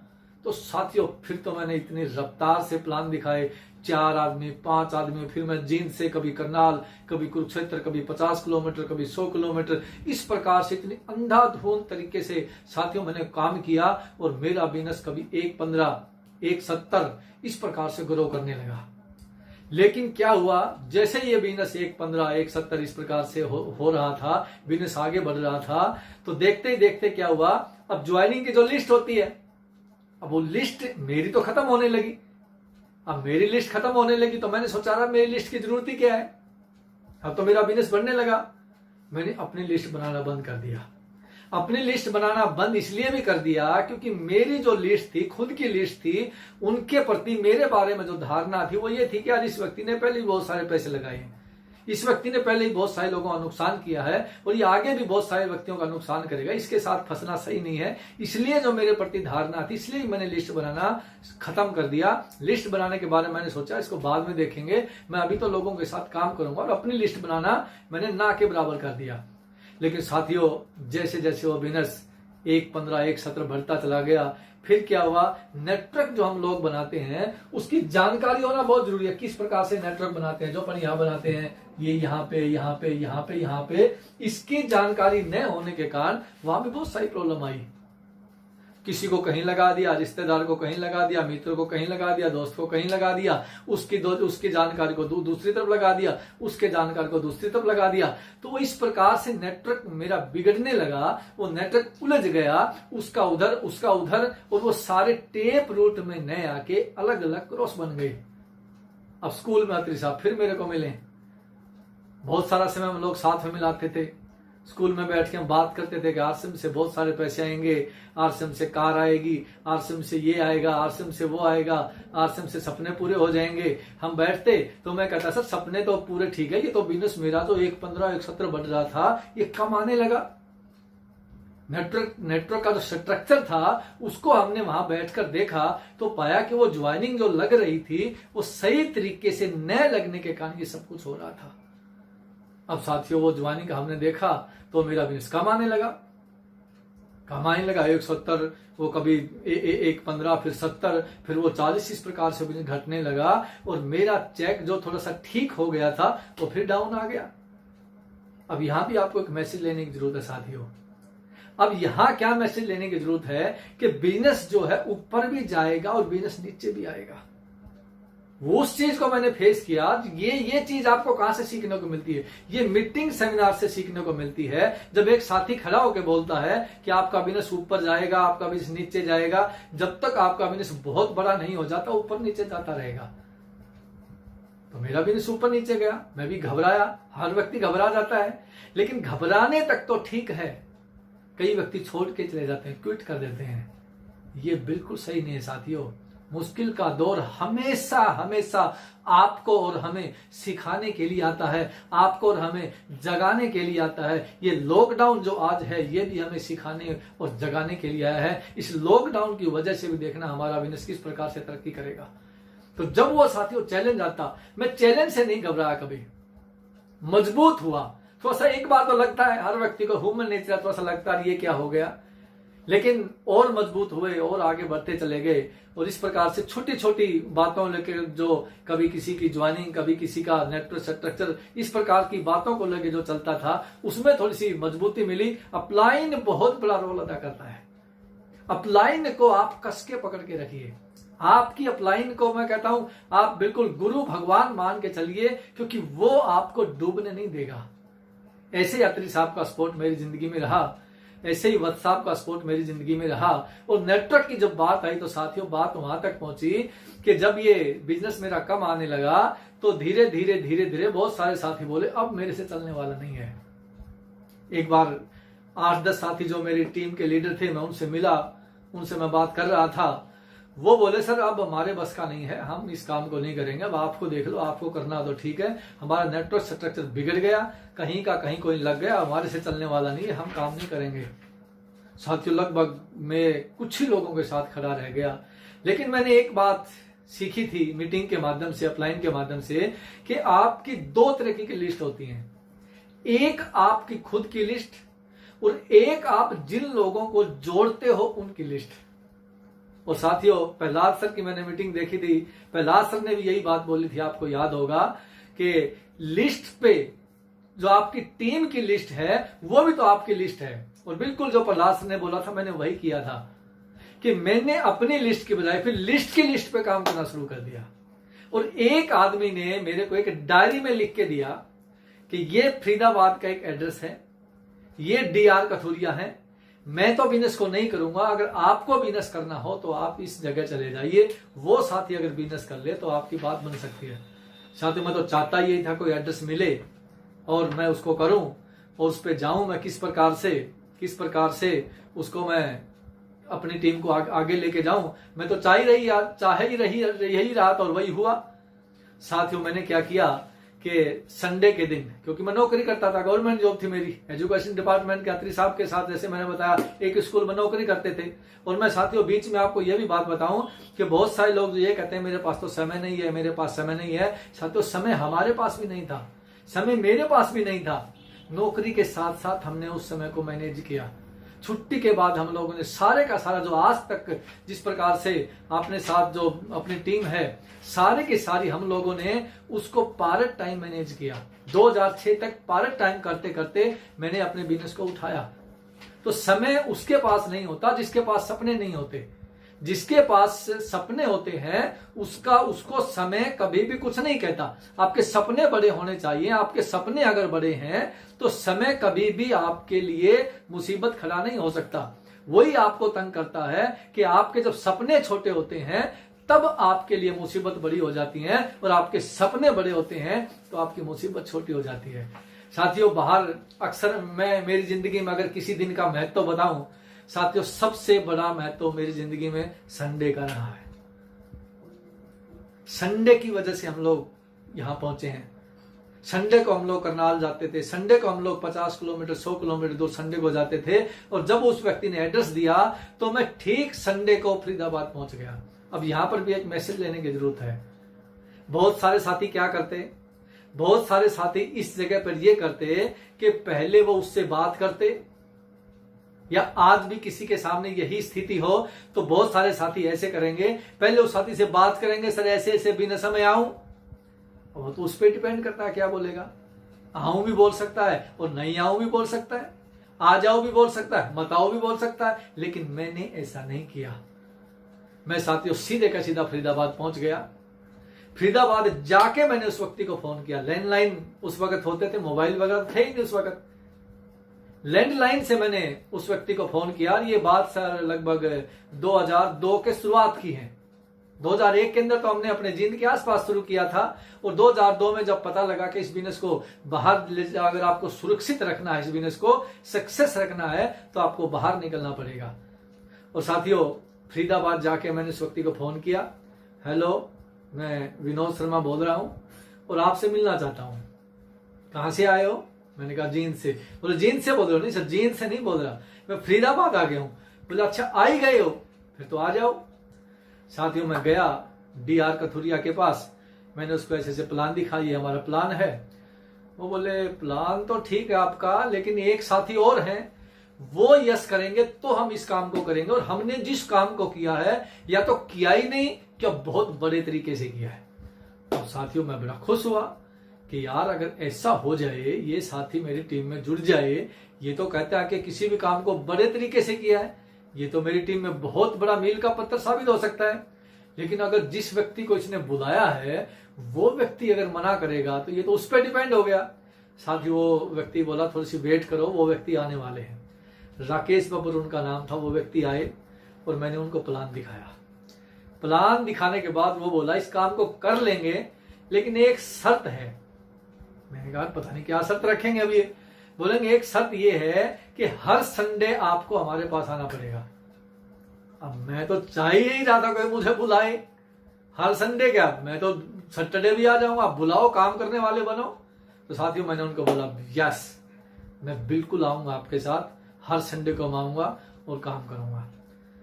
तो साथियों फिर तो मैंने इतनी रफ्तार से प्लान दिखाए, 4 आदमी, 5 आदमी, फिर मैं जींद से कभी करनाल, कभी कुरुक्षेत्र, कभी 50 किलोमीटर, कभी 100 किलोमीटर, इस प्रकार से इतनी अंधाधुंध तरीके से साथियों मैंने काम किया। और मेरा बिजनेस कभी 1.15, 1.70 इस प्रकार से ग्रो करने लगा। लेकिन क्या हुआ, जैसे ये बिजनेस 1.15, 1.70 इस प्रकार से हो रहा था, बिजनेस आगे बढ़ रहा था, तो देखते ही देखते क्या हुआ, अब ज्वाइनिंग की जो लिस्ट होती है, अब वो लिस्ट मेरी तो खत्म होने लगी। अब मेरी लिस्ट खत्म होने लगी तो मैंने सोचा रहा मेरी लिस्ट की जरूरत ही क्या है, अब तो मेरा बिजनेस बढ़ने लगा। मैंने अपनी लिस्ट बनाना बंद कर दिया। अपनी लिस्ट बनाना बंद इसलिए भी कर दिया क्योंकि मेरी जो लिस्ट थी, खुद की लिस्ट थी, उनके प्रति मेरे बारे में जो धारणा थी वो ये थी कि यार इस व्यक्ति ने पहले ही बहुत सारे पैसे लगाए हैं, इस व्यक्ति ने पहले ही बहुत सारे लोगों का नुकसान किया है और ये आगे भी बहुत सारे व्यक्तियों का नुकसान करेगा, इसके साथ फंसना सही नहीं है। इसलिए जो मेरे प्रति धारणा थी, इसलिए मैंने लिस्ट बनाना खत्म कर दिया। लिस्ट बनाने के बारे में मैंने सोचा इसको बाद में देखेंगे, मैं अभी तो लोगों के साथ काम करूंगा, और अपनी लिस्ट बनाना मैंने ना के बराबर कर दिया। लेकिन साथियों, जैसे जैसे वो बिजनेस 1-15 1-17 बढ़ता चला गया, फिर क्या हुआ, नेटवर्क जो हम लोग बनाते हैं उसकी जानकारी होना बहुत जरूरी है। किस प्रकार से नेटवर्क बनाते हैं, जो अपन यहाँ बनाते हैं, ये यहाँ पे यहाँ पे यहाँ पे यहाँ पे, इसकी जानकारी न होने के कारण वहां भी बहुत सारी प्रॉब्लम आई। किसी को कहीं लगा दिया, रिश्तेदार को कहीं लगा दिया, मित्र को कहीं लगा दिया, दोस्त को कहीं लगा दिया, उसकी जानकारी को दूसरी तरफ लगा दिया, उसके जानकारी को दूसरी तरफ लगा दिया। तो वो इस प्रकार से नेटवर्क मेरा बिगड़ने लगा, वो नेटवर्क उलझ गया, उसका उधर, और वो सारे टेप रूट में नए आके अलग अलग क्रॉस बन गए। अब स्कूल में अत्री साहब फिर मेरे को मिले, बहुत सारा समय हम लोग साथ में मिलाते थे, स्कूल में बैठ के हम बात करते थे कि आरसीएम से बहुत सारे पैसे आएंगे, आरसीएम से कार आएगी, आरसीएम से ये आएगा, आरसीएम से वो आएगा, आरसीएम से सपने पूरे हो जाएंगे। हम बैठते तो मैं कहता सर सपने तो पूरे ठीक है, ये तो बिजनेस मेरा तो 1-15 1-17 बढ़ रहा था, ये कम आने लगा। नेटवर्क का जो स्ट्रक्चर था उसको हमने वहां बैठकर देखा तो पाया कि वो ज्वाइनिंग जो लग रही थी वो सही तरीके से न लगने के कारण ये सब कुछ हो रहा था। अब साथियों, वो ज्वाइनिंग का हमने देखा तो मेरा बिजनेस कम आने लगा 170, वो कभी 1-15, फिर 70, फिर वो 40, इस प्रकार से बिजनेस घटने लगा। और मेरा चेक जो थोड़ा सा ठीक हो गया था वो फिर डाउन आ गया। अब यहां भी आपको एक मैसेज लेने की जरूरत है साथियों। अब यहां क्या मैसेज लेने की जरूरत है कि बिजनेस जो है ऊपर भी जाएगा और बिजनेस नीचे भी आएगा। वो उस चीज को मैंने फेस किया। ये चीज आपको कहां से सीखने को मिलती है, ये मीटिंग सेमिनार से सीखने को मिलती है। जब एक साथी खड़ा होकर बोलता है कि आपका बिजनेस ऊपर जाएगा, आपका बिजनेस नीचे जाएगा, जब तक आपका बिजनेस बहुत बड़ा नहीं हो जाता ऊपर नीचे जाता रहेगा। तो मेरा बिजनेस ऊपर नीचे गया, मैं भी घबराया, हर व्यक्ति घबरा जाता है, लेकिन घबराने तक तो ठीक है, कई व्यक्ति छोड़ के चले जाते हैं, क्विट कर देते हैं। ये बिल्कुल सही नहीं है साथियों। मुश्किल का दौर हमेशा हमेशा आपको और हमें सिखाने के लिए आता है, आपको और हमें जगाने के लिए आता है। ये लॉकडाउन जो आज है ये भी हमें सिखाने और जगाने के लिए आया है। इस लॉकडाउन की वजह से भी देखना हमारा बिजनेस किस प्रकार से तरक्की करेगा। तो जब वो साथियों चैलेंज आता, मैं चैलेंज से नहीं घबराया, कभी मजबूत हुआ। थोड़ा सा एक बार तो लगता है, हर व्यक्ति को ह्यूमन नेचर थोड़ा सा लगता है ये क्या हो गया, लेकिन और मजबूत हुए और आगे बढ़ते चले गए। और इस प्रकार से छोटी छोटी बातों लेकर, जो कभी किसी की ज्वाइनिंग, कभी किसी का नेटवर्क स्ट्रक्चर, इस प्रकार की बातों को लेकर जो चलता था उसमें थोड़ी सी मजबूती मिली। अपलाइन बहुत बड़ा रोल अदा करता है। अपलाइन को आप कस के पकड़ के रखिए। आपकी अपलाइन को मैं कहता हूं आप बिल्कुल गुरु भगवान मान के चलिए, क्योंकि वो आपको डूबने नहीं देगा। ऐसे ही अत्री साहब का सपोर्ट मेरी जिंदगी में रहा, ऐसे ही वत्स साहब का सपोर्ट मेरी जिंदगी में रहा। और नेटवर्क की जब बात आई तो साथियों बात वहां तक पहुंची कि जब ये बिजनेस मेरा कम आने लगा तो धीरे धीरे धीरे धीरे बहुत सारे साथी बोले अब मेरे से चलने वाला नहीं है। एक बार 8-10 साथी जो मेरी टीम के लीडर थे, मैं उनसे मिला, उनसे मैं बात कर रहा था। वो बोले सर अब हमारे बस का नहीं है, हम इस काम को नहीं करेंगे, अब आपको देख लो, आपको करना तो ठीक है, हमारा नेटवर्क स्ट्रक्चर बिगड़ गया, कहीं का कहीं कोई लग गया, हमारे से चलने वाला नहीं है, हम काम नहीं करेंगे। साथियों लगभग मैं कुछ ही लोगों के साथ खड़ा रह गया। लेकिन मैंने एक बात सीखी थी मीटिंग के माध्यम से, अपलाइन के माध्यम से, कि आपकी 2 तरह की लिस्ट होती है। एक आपकी खुद की लिस्ट और एक आप जिन लोगों को जोड़ते हो उनकी लिस्ट। और साथियों प्रहलाद सर की मैंने मीटिंग देखी थी, प्रहलाद सर ने भी यही बात बोली थी, आपको याद होगा कि लिस्ट पे जो आपकी टीम की लिस्ट है वो भी तो आपकी लिस्ट है। और बिल्कुल जो प्रहलाद सर ने बोला था मैंने वही किया था कि मैंने अपनी लिस्ट की बजाय फिर लिस्ट की लिस्ट पे काम करना शुरू कर दिया। और एक आदमी ने मेरे को एक डायरी में लिख के दिया कि ये फरीदाबाद का एक एड्रेस है, ये DR कथुरिया है, मैं तो बिजनेस को नहीं करूंगा, अगर आपको बिजनेस करना हो तो आप इस जगह चले जाइए। वो साथी अगर बिजनेस कर ले तो आपकी बात बन सकती है। साथियों मैं तो चाहता यही था कोई एड्रेस मिले और मैं उसको करूं और उस पर जाऊं मैं किस प्रकार से किस प्रकार से उसको मैं अपनी टीम को आगे लेके जाऊं। मैं तो चाहे ही यही रहा था और वही हुआ। साथियों, मैंने क्या किया कि संडे के दिन, क्योंकि मैं नौकरी करता था, गवर्नमेंट जॉब थी मेरी, एजुकेशन डिपार्टमेंट के अत्री साहब के साथ, जैसे मैंने बताया, एक स्कूल में नौकरी करते थे। और मैं साथियों बीच में आपको यह भी बात बताऊं कि बहुत सारे लोग ये कहते हैं मेरे पास तो समय नहीं है, मेरे पास समय नहीं है। साथियों, समय हमारे पास भी नहीं था, समय मेरे पास भी नहीं था। नौकरी के साथ साथ हमने उस समय को मैनेज किया। छुट्टी के बाद हम लोगों ने सारे का सारा, जो आज तक जिस प्रकार से अपने साथ जो अपनी टीम है, सारे की सारी हम लोगों ने उसको पार्ट टाइम मैनेज किया। 2006 तक पार्ट टाइम करते करते मैंने अपने बिजनेस को उठाया। तो समय उसके पास नहीं होता जिसके पास सपने नहीं होते। जिसके पास सपने होते हैं उसको समय कभी भी कुछ नहीं कहता। आपके सपने बड़े होने चाहिए। आपके सपने अगर बड़े हैं तो समय कभी भी आपके लिए मुसीबत खड़ा नहीं हो सकता। वही आपको तंग करता है कि आपके जब सपने छोटे होते हैं तब आपके लिए मुसीबत बड़ी हो जाती है, और आपके सपने बड़े होते हैं तो आपकी मुसीबत छोटी हो जाती है। साथियों, बाहर अक्सर मैं मेरी जिंदगी में अगर किसी दिन का महत्व बताऊं, साथियों सबसे बड़ा महत्व मेरी जिंदगी में संडे का रहा है। संडे की वजह से हम लोग यहां पहुंचे हैं। संडे को हम लोग करनाल जाते थे, संडे को हम लोग 50 किलोमीटर 100 किलोमीटर दूर संडे को जाते थे, और जब उस व्यक्ति ने एड्रेस दिया तो मैं ठीक संडे को फरीदाबाद पहुंच गया। अब यहां पर भी एक मैसेज लेने की जरूरत है। बहुत सारे साथी क्या करते, बहुत सारे साथी इस जगह पर ये करते कि पहले वो उससे बात करते, या आज भी किसी के सामने यही स्थिति हो तो बहुत सारे साथी ऐसे करेंगे, पहले उस साथी से बात करेंगे, सर ऐसे ऐसे बिना समय आऊं, वो तो उस पर डिपेंड करता है क्या बोलेगा। आऊं भी बोल सकता है और नहीं आऊं भी बोल सकता है, आ जाओ भी बोल सकता है, मत आओ भी बोल सकता है, लेकिन मैंने ऐसा नहीं किया। मैं साथियों सीधे का सीधा फरीदाबाद पहुंच गया। फरीदाबाद जाके मैंने उस व्यक्ति को फोन किया। लैंडलाइन उस वक्त होते थे, मोबाइल वगैरह थे ही नहीं उस वक्त। लैंडलाइन से मैंने उस व्यक्ति को फोन किया। ये बात सर लगभग 2002 के शुरुआत की है। 2001 के अंदर तो हमने अपने जींद के आसपास शुरू किया था, और 2002 में जब पता लगा कि इस बिजनेस को बाहर ले, अगर आपको सुरक्षित रखना है, इस बिजनेस को सक्सेस रखना है, तो आपको बाहर निकलना पड़ेगा। और साथियों, फरीदाबाद जाके मैंने उस व्यक्ति को फोन किया। हेलो, मैं विनोद शर्मा बोल रहा हूं और आपसे मिलना चाहता हूं। कहां से आए हो? मैंने कहा जींद से। बोले जींद से बोल रहे हो? नहीं सर, जींद से नहीं बोल रहा, मैं फरीदाबाद आ गया हूं। बोले अच्छा, आ ही गए हो, फिर तो आ जाओ। साथियों, मैं गया DR कथुरिया के पास। मैंने उसको ऐसे ऐसे प्लान दिखा, ये हमारा प्लान है। वो बोले प्लान तो ठीक है आपका, लेकिन एक साथी और हैं, वो यस करेंगे तो हम इस काम को करेंगे, और हमने जिस काम को किया है या तो किया ही नहीं, क्या बहुत बड़े तरीके से किया है। तो साथियों, मैं बड़ा खुश हुआ कि यार अगर ऐसा हो जाए, ये साथी मेरी टीम में जुड़ जाए, ये तो कहता है कि किसी भी काम को बड़े तरीके से किया है, ये तो मेरी टीम में बहुत बड़ा मील का पत्थर साबित हो सकता है। लेकिन अगर जिस व्यक्ति को इसने बुलाया है वो व्यक्ति अगर मना करेगा तो ये तो उस पर डिपेंड हो गया। साथियों, वो व्यक्ति बोला थोड़ी सी वेट करो, वो व्यक्ति आने वाले हैं। राकेश बब्बर उनका नाम था। वो व्यक्ति आए और मैंने उनको प्लान दिखाया। प्लान दिखाने के बाद वो बोला इस काम को कर लेंगे, लेकिन एक शर्त है। मैंने कहा पता नहीं क्या शर्त रखेंगे। अभी बोलेंगे एक शर्त ये है कि हर संडे आपको हमारे पास आना पड़ेगा। अब मैं तो चाह ही नहीं रहा था कोई मुझे बुलाए। हर संडे क्या, मैं तो सैटरडे भी आ जाऊंगा, आप बुलाओ, काम करने वाले बनो। तो साथियों, मैंने उनको बोला यस, मैं बिल्कुल आऊंगा आपके साथ, हर संडे को आऊंगा और काम करूंगा।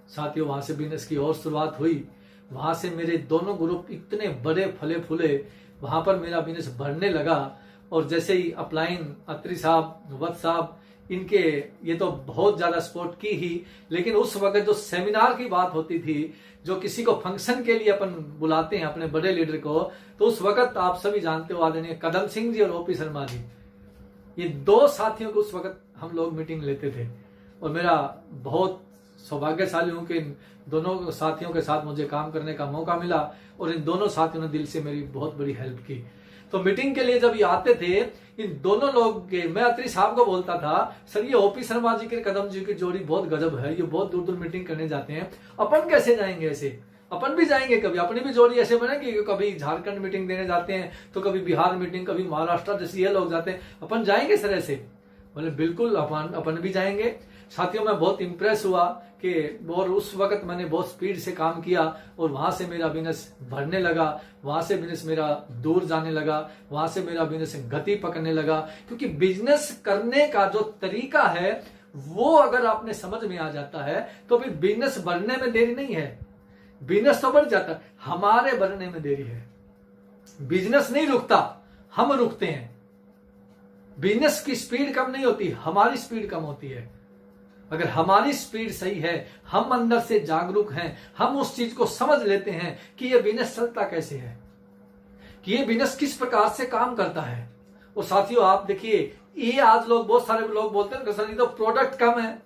साथियों, वहां से बिजनेस की और शुरुआत हुई। वहां से मेरे दोनों ग्रुप इतने बड़े फले फूले, वहां पर मेरा बिजनेस बढ़ने लगा। और जैसे ही अपलाइन, अत्री साहब, वत्स साहब, इनके ये तो बहुत ज्यादा सपोर्ट की ही, लेकिन उस वक्त जो सेमिनार की बात होती थी, जो किसी को फंक्शन के लिए अपन बुलाते हैं अपने बड़े लीडर को, तो उस वक्त आप सभी जानते हो आदरणीय कदम सिंह जी और OP शर्मा जी, ये दो साथियों को उस वक्त हम लोग मीटिंग लेते थे। और मेरा बहुत सौभाग्यशाली हूं कि इन दोनों साथियों के साथ मुझे काम करने का मौका मिला, और इन दोनों साथियों ने दिल से मेरी बहुत बड़ी हेल्प की। तो मीटिंग के लिए जब ये आते थे, इन दोनों लोग के, मैं अत्री साहब को बोलता था सर ये OP शर्मा जी के कदम जी की जोड़ी बहुत गजब है, ये बहुत दूर दूर मीटिंग करने जाते हैं, अपन कैसे जाएंगे ऐसे, अपन भी जाएंगे कभी, अपनी भी जोड़ी ऐसे बनेगी कि कभी झारखंड मीटिंग देने जाते हैं, तो कभी बिहार मीटिंग, कभी महाराष्ट्र, जैसे ये लोग जाते हैं, अपन जाएंगे सर ऐसे। बोले बिल्कुल अपन भी जाएंगे। साथियों मैं बहुत इंप्रेस हुआ कि और उस वक्त मैंने बहुत स्पीड से काम किया और वहां से मेरा बिजनेस बढ़ने लगा, वहां से बिजनेस मेरा दूर जाने लगा, वहां से मेरा बिजनेस गति पकड़ने लगा। क्योंकि बिजनेस करने का जो तरीका है वो अगर आपने समझ में आ जाता है तो फिर बिजनेस बढ़ने में देरी नहीं है। बिजनेस तो बढ़ जाता है, हमारे बढ़ने में देरी है। बिजनेस नहीं रुकता, हम रुकते हैं। बिजनेस की स्पीड कम नहीं होती, हमारी स्पीड कम होती है। अगर हमारी स्पीड सही है, हम अंदर से जागरूक हैं, हम उस चीज को समझ लेते हैं कि ये बिजनेस चलता कैसे है, कि ये बिजनेस किस प्रकार से काम करता है। और साथियों आप देखिए, ये आज लोग, बहुत सारे लोग बोलते हैं सर ये तो प्रोडक्ट कम है।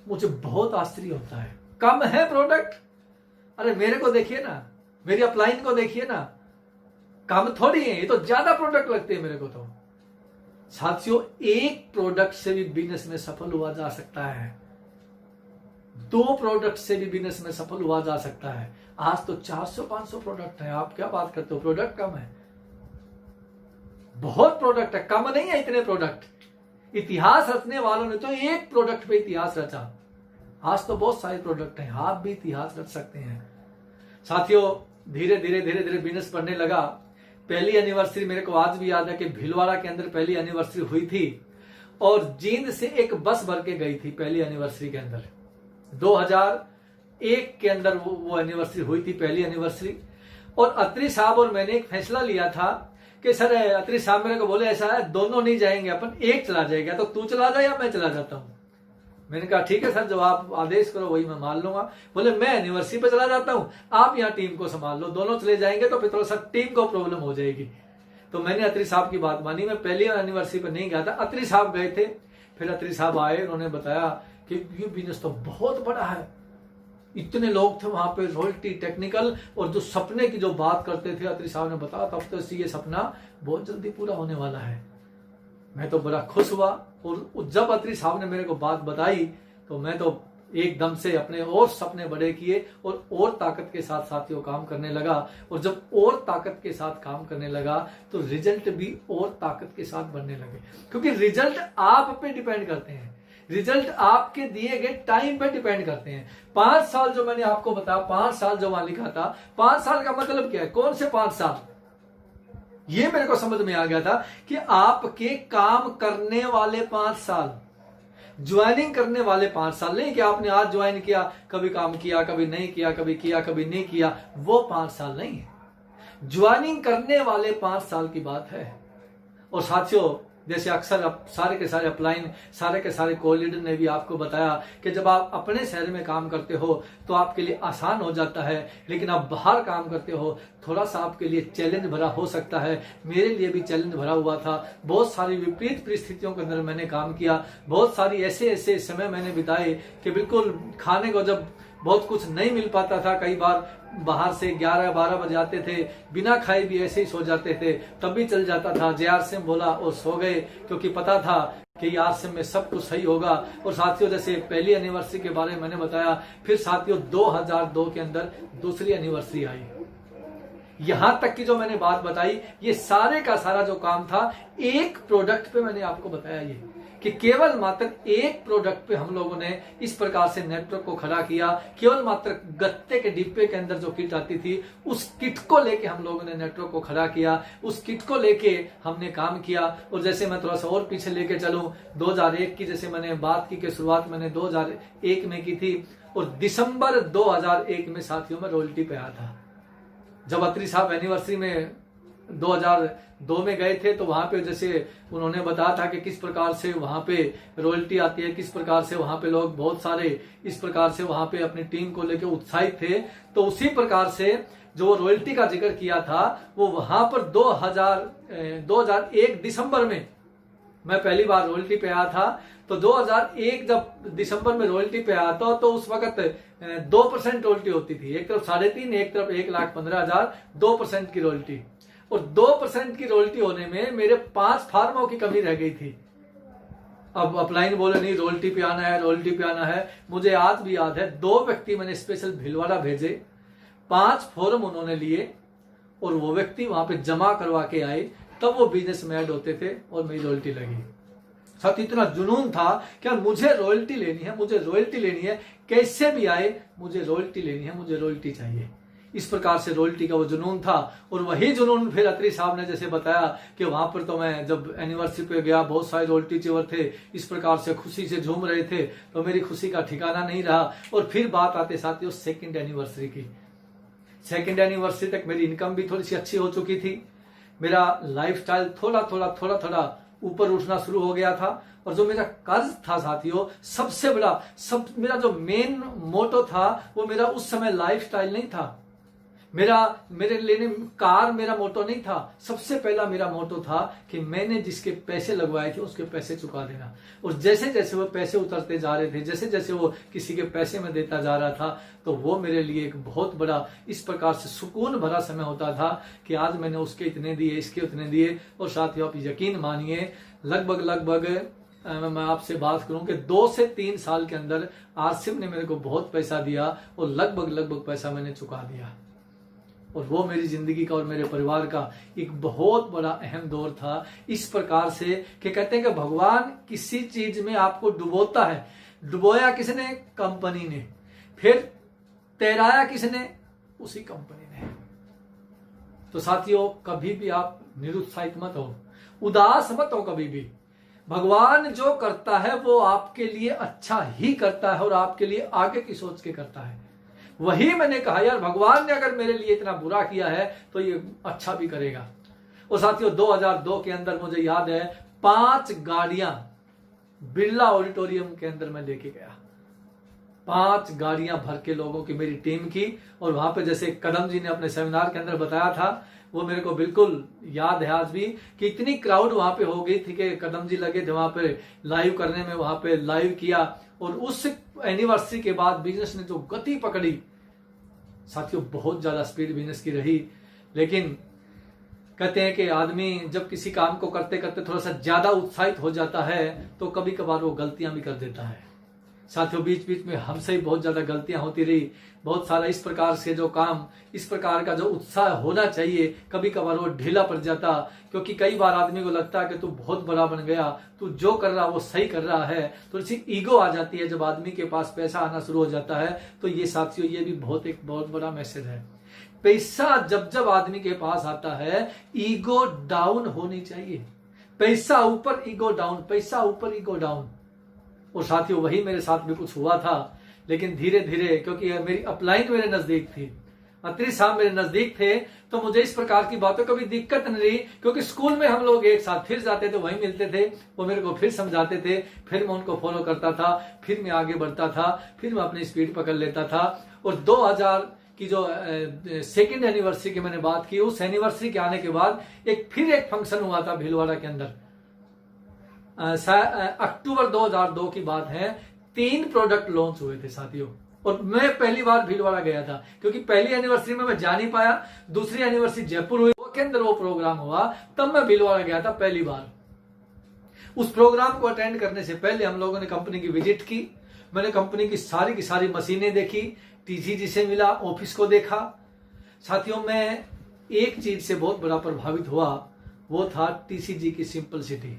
मुझे बहुत आश्चर्य होता है, कम है प्रोडक्ट? अरे मेरे को देखिए ना, मेरी अपलाइन को देखिए ना, कम थोड़ी है, ये तो ज्यादा प्रोडक्ट लगते हैं मेरे को तो। साथियों एक प्रोडक्ट से भी बिजनेस में सफल हुआ जा सकता है, 2 प्रोडक्ट से भी बिजनेस में सफल हुआ जा सकता है। आज तो 400-500 प्रोडक्ट है, आप क्या बात करते हो, प्रोडक्ट कम है? बहुत प्रोडक्ट है, कम नहीं है इतने प्रोडक्ट। इतिहास रचने वालों ने तो एक प्रोडक्ट पे इतिहास रचा, आज तो बहुत सारे प्रोडक्ट हैं, आप भी इतिहास रच सकते हैं। साथियों धीरे धीरे बिजनेस बढ़ने लगा। पहली एनिवर्सरी मेरे को आज भी याद है कि भीलवाड़ा के अंदर पहली एनिवर्सरी हुई थी और जींद से एक बस भर के गई थी पहली एनिवर्सरी के अंदर। 2001 के अंदर वो एनिवर्सरी हुई थी, पहली एनिवर्सरी। और अत्री साहब और मैंने एक फैसला लिया था कि सर, अत्री साहब मेरे को बोले ऐसा है दोनों नहीं जाएंगे, अपन एक चला जाएगा, तो तू चला जा या मैं चला जाता हूं। मैंने कहा ठीक है सर, जो आप आदेश करो वही मैं मान लूंगा। बोले मैं एनिवर्सरी पे चला जाता हूं, आप यहाँ टीम को संभाल लो, दोनों चले जाएंगे तो फिर थोड़ा सा टीम को प्रॉब्लम हो जाएगी। तो मैंने अत्री साहब की बात मानी, मैं पहली एनिवर्सरी पे नहीं गया था, अत्री साहब गए थे। फिर अत्री साहब आए, उन्होंने बताया कि ये बिजनेस तो बहुत बड़ा है, इतने लोग थे वहां पे, रॉयल्टी, टेक्निकल, और जो सपने की जो बात करते थे अत्री साहब ने बताया, तब तो ये सपना बहुत जल्दी पूरा होने वाला है। मैं तो बड़ा खुश हुआ। और जब अत्री साहब ने मेरे को बात बताई तो मैं तो एकदम से अपने और सपने बड़े किए और ताकत के साथ साथियों काम करने लगा। और जब और ताकत के साथ काम करने लगा तो रिजल्ट भी और ताकत के साथ बनने लगे। क्योंकि रिजल्ट आप पे डिपेंड करते हैं, रिजल्ट आपके दिए गए टाइम पे डिपेंड करते हैं। 5 साल जो मैंने आपको बताया, 5 साल जो वहां लिखा था, 5 साल का मतलब क्या है, कौन से 5 साल, ये मेरे को समझ में आ गया था कि आपके काम करने वाले 5 साल, ज्वाइनिंग करने वाले 5 साल नहीं कि आपने आज ज्वाइन किया, कभी काम किया, कभी नहीं किया, कभी किया, कभी नहीं किया, वो 5 साल नहीं है। ज्वाइनिंग करने वाले 5 साल की बात है। और साथियों जैसे अक्सर सारे के सारे अपलाइन, सारे के सारे को लीडर ने भी आपको बताया कि जब आप अपने शहर में काम करते हो तो आपके लिए आसान हो जाता है, लेकिन आप बाहर काम करते हो थोड़ा सा आपके लिए चैलेंज भरा हो सकता है। मेरे लिए भी चैलेंज भरा हुआ था, बहुत सारी विपरीत परिस्थितियों के अंदर मैंने काम किया, बहुत सारी ऐसे समय मैंने बिताए कि बिल्कुल खाने को जब बहुत कुछ नहीं मिल पाता था, कई बार बाहर से 11-12 बजे आते थे, बिना खाए भी ऐसे ही सो जाते थे, तब भी चल जाता था। JR सिंह बोला और सो गए, क्योंकि पता था कि आज से में सब कुछ सही होगा। और साथियों जैसे पहली एनिवर्सरी के बारे में मैंने बताया, फिर साथियों 2002 के अंदर दूसरी एनिवर्सरी आई। यहां तक की जो मैंने बात बताई, ये सारे का सारा जो काम था एक प्रोडक्ट पे मैंने आपको बताया, ये कि केवल मात्र एक प्रोडक्ट पे हम लोगों ने इस प्रकार से नेटवर्क को खड़ा किया। केवल मात्र गत्ते के डिब्बे के अंदर जो किट आती थी, उस किट को लेके हम लोगों ने नेटवर्क को खड़ा किया, उस किट को लेके हमने काम किया। और जैसे मैं थोड़ा सा और पीछे लेके चलूं, 2001 की जैसे मैंने बात की कि शुरुआत मैंने 2001 में की थी, और दिसंबर 2001 में साथियों में रॉयल्टी पे आया था। जब अत्री साहब एनिवर्सरी में 2002 में गए थे तो वहां पे जैसे उन्होंने बताया था कि किस प्रकार से वहां पे रॉयल्टी आती है, किस प्रकार से वहां पे लोग बहुत सारे इस प्रकार से वहां पे अपनी टीम को लेकर उत्साहित थे। तो उसी प्रकार से जो रॉयल्टी का जिक्र किया था, वो वहां पर 2001 दिसंबर में मैं पहली बार रॉयल्टी पे आया था। तो 2001 जब दिसंबर में रॉयल्टी पे आया था तो उस वक्त 2% रॉयल्टी होती थी, एक तरफ 3.5, एक तरफ 1,15,000, 2% की रॉयल्टी। और 2% की रॉयल्टी होने में मेरे 5 फार्मों की कमी रह गई थी। अब अपलाइन बोले नहीं रॉयल्टी पे आना है, रॉयल्टी पे आना है। मुझे आज भी याद है, 2 व्यक्ति मैंने स्पेशल भीलवाड़ा भेजे, 5 फॉर्म उन्होंने लिए और वो व्यक्ति वहां पे जमा करवा के आए, तब वो बिजनेस में ऐड होते थे और मेरी रॉयल्टी लगी। साथ इतना जुनून था कि मुझे रॉयल्टी लेनी है, मुझे रॉयल्टी लेनी है, कैसे भी आए मुझे रॉयल्टी लेनी है, मुझे रॉयल्टी चाहिए। इस प्रकार से रॉयल्टी का वो जुनून था। और वही जुनून फिर अत्री साहब ने जैसे बताया कि वहां पर तो मैं जब एनिवर्सरी पे गया, बहुत सारे रॉयल्टी चेवर थे, इस प्रकार से खुशी से झूम रहे थे, तो मेरी खुशी का ठिकाना नहीं रहा। और फिर बात आते साथियों सेकंड एनिवर्सरी की। सेकंड एनिवर्सरी तक मेरी इनकम भी थोड़ी सी अच्छी हो चुकी थी, मेरा लाइफस्टाइल थोड़ा थोड़ा ऊपर उठना शुरू हो गया था। और जो मेरा कर्ज था साथियों, सबसे बड़ा मेरा जो मेन मोटो था, वो मेरा उस समय लाइफस्टाइल नहीं था, मेरे लेने कार मेरा मोटो नहीं था। सबसे पहला मेरा मोटो था कि मैंने जिसके पैसे लगवाए थे उसके पैसे चुका देना। और जैसे जैसे वो पैसे उतरते जा रहे थे, जैसे जैसे वो किसी के पैसे में देता जा रहा था, तो वो मेरे लिए एक बहुत बड़ा इस प्रकार से सुकून भरा समय होता था कि आज मैंने उसके इतने दिए, इसके उतने दिए। और साथियों आप यकीन मानिए, लगभग मैं आपसे बात करूं कि 2 से 3 साल के अंदर आसिफ ने मेरे को बहुत पैसा दिया और लगभग पैसा मैंने चुका दिया। और वो मेरी जिंदगी का और मेरे परिवार का एक बहुत बड़ा अहम दौर था। इस प्रकार से कि कहते हैं कि भगवान किसी चीज में आपको डुबोता है। डुबोया किसने? कंपनी ने। फिर तैराया किसने? उसी कंपनी ने। तो साथियों कभी भी आप निरुत्साहित मत हो, उदास मत हो कभी भी। भगवान जो करता है वो आपके लिए अच्छा ही करता है और आपके लिए आगे की सोच के करता है। वही मैंने कहा यार, भगवान ने अगर मेरे लिए इतना बुरा किया है तो ये अच्छा भी करेगा। और साथियों 2002 के अंदर मुझे याद है 5 गाड़ियां बिरला ऑडिटोरियम के अंदर मैं लेके गया। 5 गाड़ियां भर के लोगों की मेरी टीम की। और वहां पे जैसे कदम जी ने अपने सेमिनार के अंदर बताया था, वो मेरे को बिल्कुल याद है आज भी कि इतनी क्राउड वहां पे हो गई थी कि कदम जी लगे थे वहां पे लाइव करने में, वहां पे लाइव किया। और उस एनिवर्सरी के बाद बिजनेस ने जो गति पकड़ी साथियों, बहुत ज्यादा स्पीड बिजनेस की रही। लेकिन कहते हैं कि आदमी जब किसी काम को करते करते थोड़ा सा ज्यादा उत्साहित हो जाता है तो कभी कभार वो गलतियां भी कर देता है। साथियों बीच बीच में हमसे ही बहुत ज्यादा गलतियां होती रही। बहुत सारा इस प्रकार से जो काम, इस प्रकार का जो उत्साह होना चाहिए, कभी कभार वो ढीला पड़ जाता। क्योंकि कई बार आदमी को लगता है कि तू बहुत बड़ा बन गया, तू जो कर रहा वो सही कर रहा है। थोड़ी सी ईगो आ जाती है जब आदमी के पास पैसा आना शुरू हो जाता है। तो ये साथियों ये भी एक बहुत बड़ा मैसेज है। पैसा जब आदमी के पास आता है, ईगो डाउन होनी चाहिए। पैसा ऊपर ईगो डाउन, पैसा ऊपर ईगो डाउन। और साथियों वही मेरे साथ भी कुछ हुआ था। लेकिन धीरे धीरे, क्योंकि मेरी अपलाइन मेरे नजदीक थी, अत्री साहब मेरे नजदीक थे, तो मुझे इस प्रकार की बातों कभी दिक्कत नहीं रही। क्योंकि स्कूल में हम लोग एक साथ फिर जाते थे, वहीं मिलते थे, वो मेरे को फिर समझाते थे, फिर मैं उनको फॉलो करता था, फिर मैं आगे बढ़ता था, फिर मैं अपनी स्पीड पकड़ लेता था। और 2000 की जो सेकेंड एनिवर्सरी की मैंने बात की, उस एनिवर्सरी के आने के बाद फिर एक फंक्शन हुआ था भीलवाड़ा के अंदर। अक्टूबर 2002 की बात है। 3 प्रोडक्ट लॉन्च हुए थे साथियों। और मैं पहली बार भीलवाड़ा गया था, क्योंकि पहली एनिवर्सरी में मैं जा नहीं पाया। दूसरी एनिवर्सरी जयपुर हुई, के अंदर वो प्रोग्राम हुआ, तब मैं भीलवाड़ा गया था पहली बार। उस प्रोग्राम को अटेंड करने से पहले हम लोगों ने कंपनी की विजिट की। मैंने कंपनी की सारी मशीनें देखी, टीसीजी से मिला, ऑफिस को देखा। साथियों मैं एक चीज से बहुत बड़ा प्रभावित हुआ, वो था टीसीजी की सिंपलिसिटी।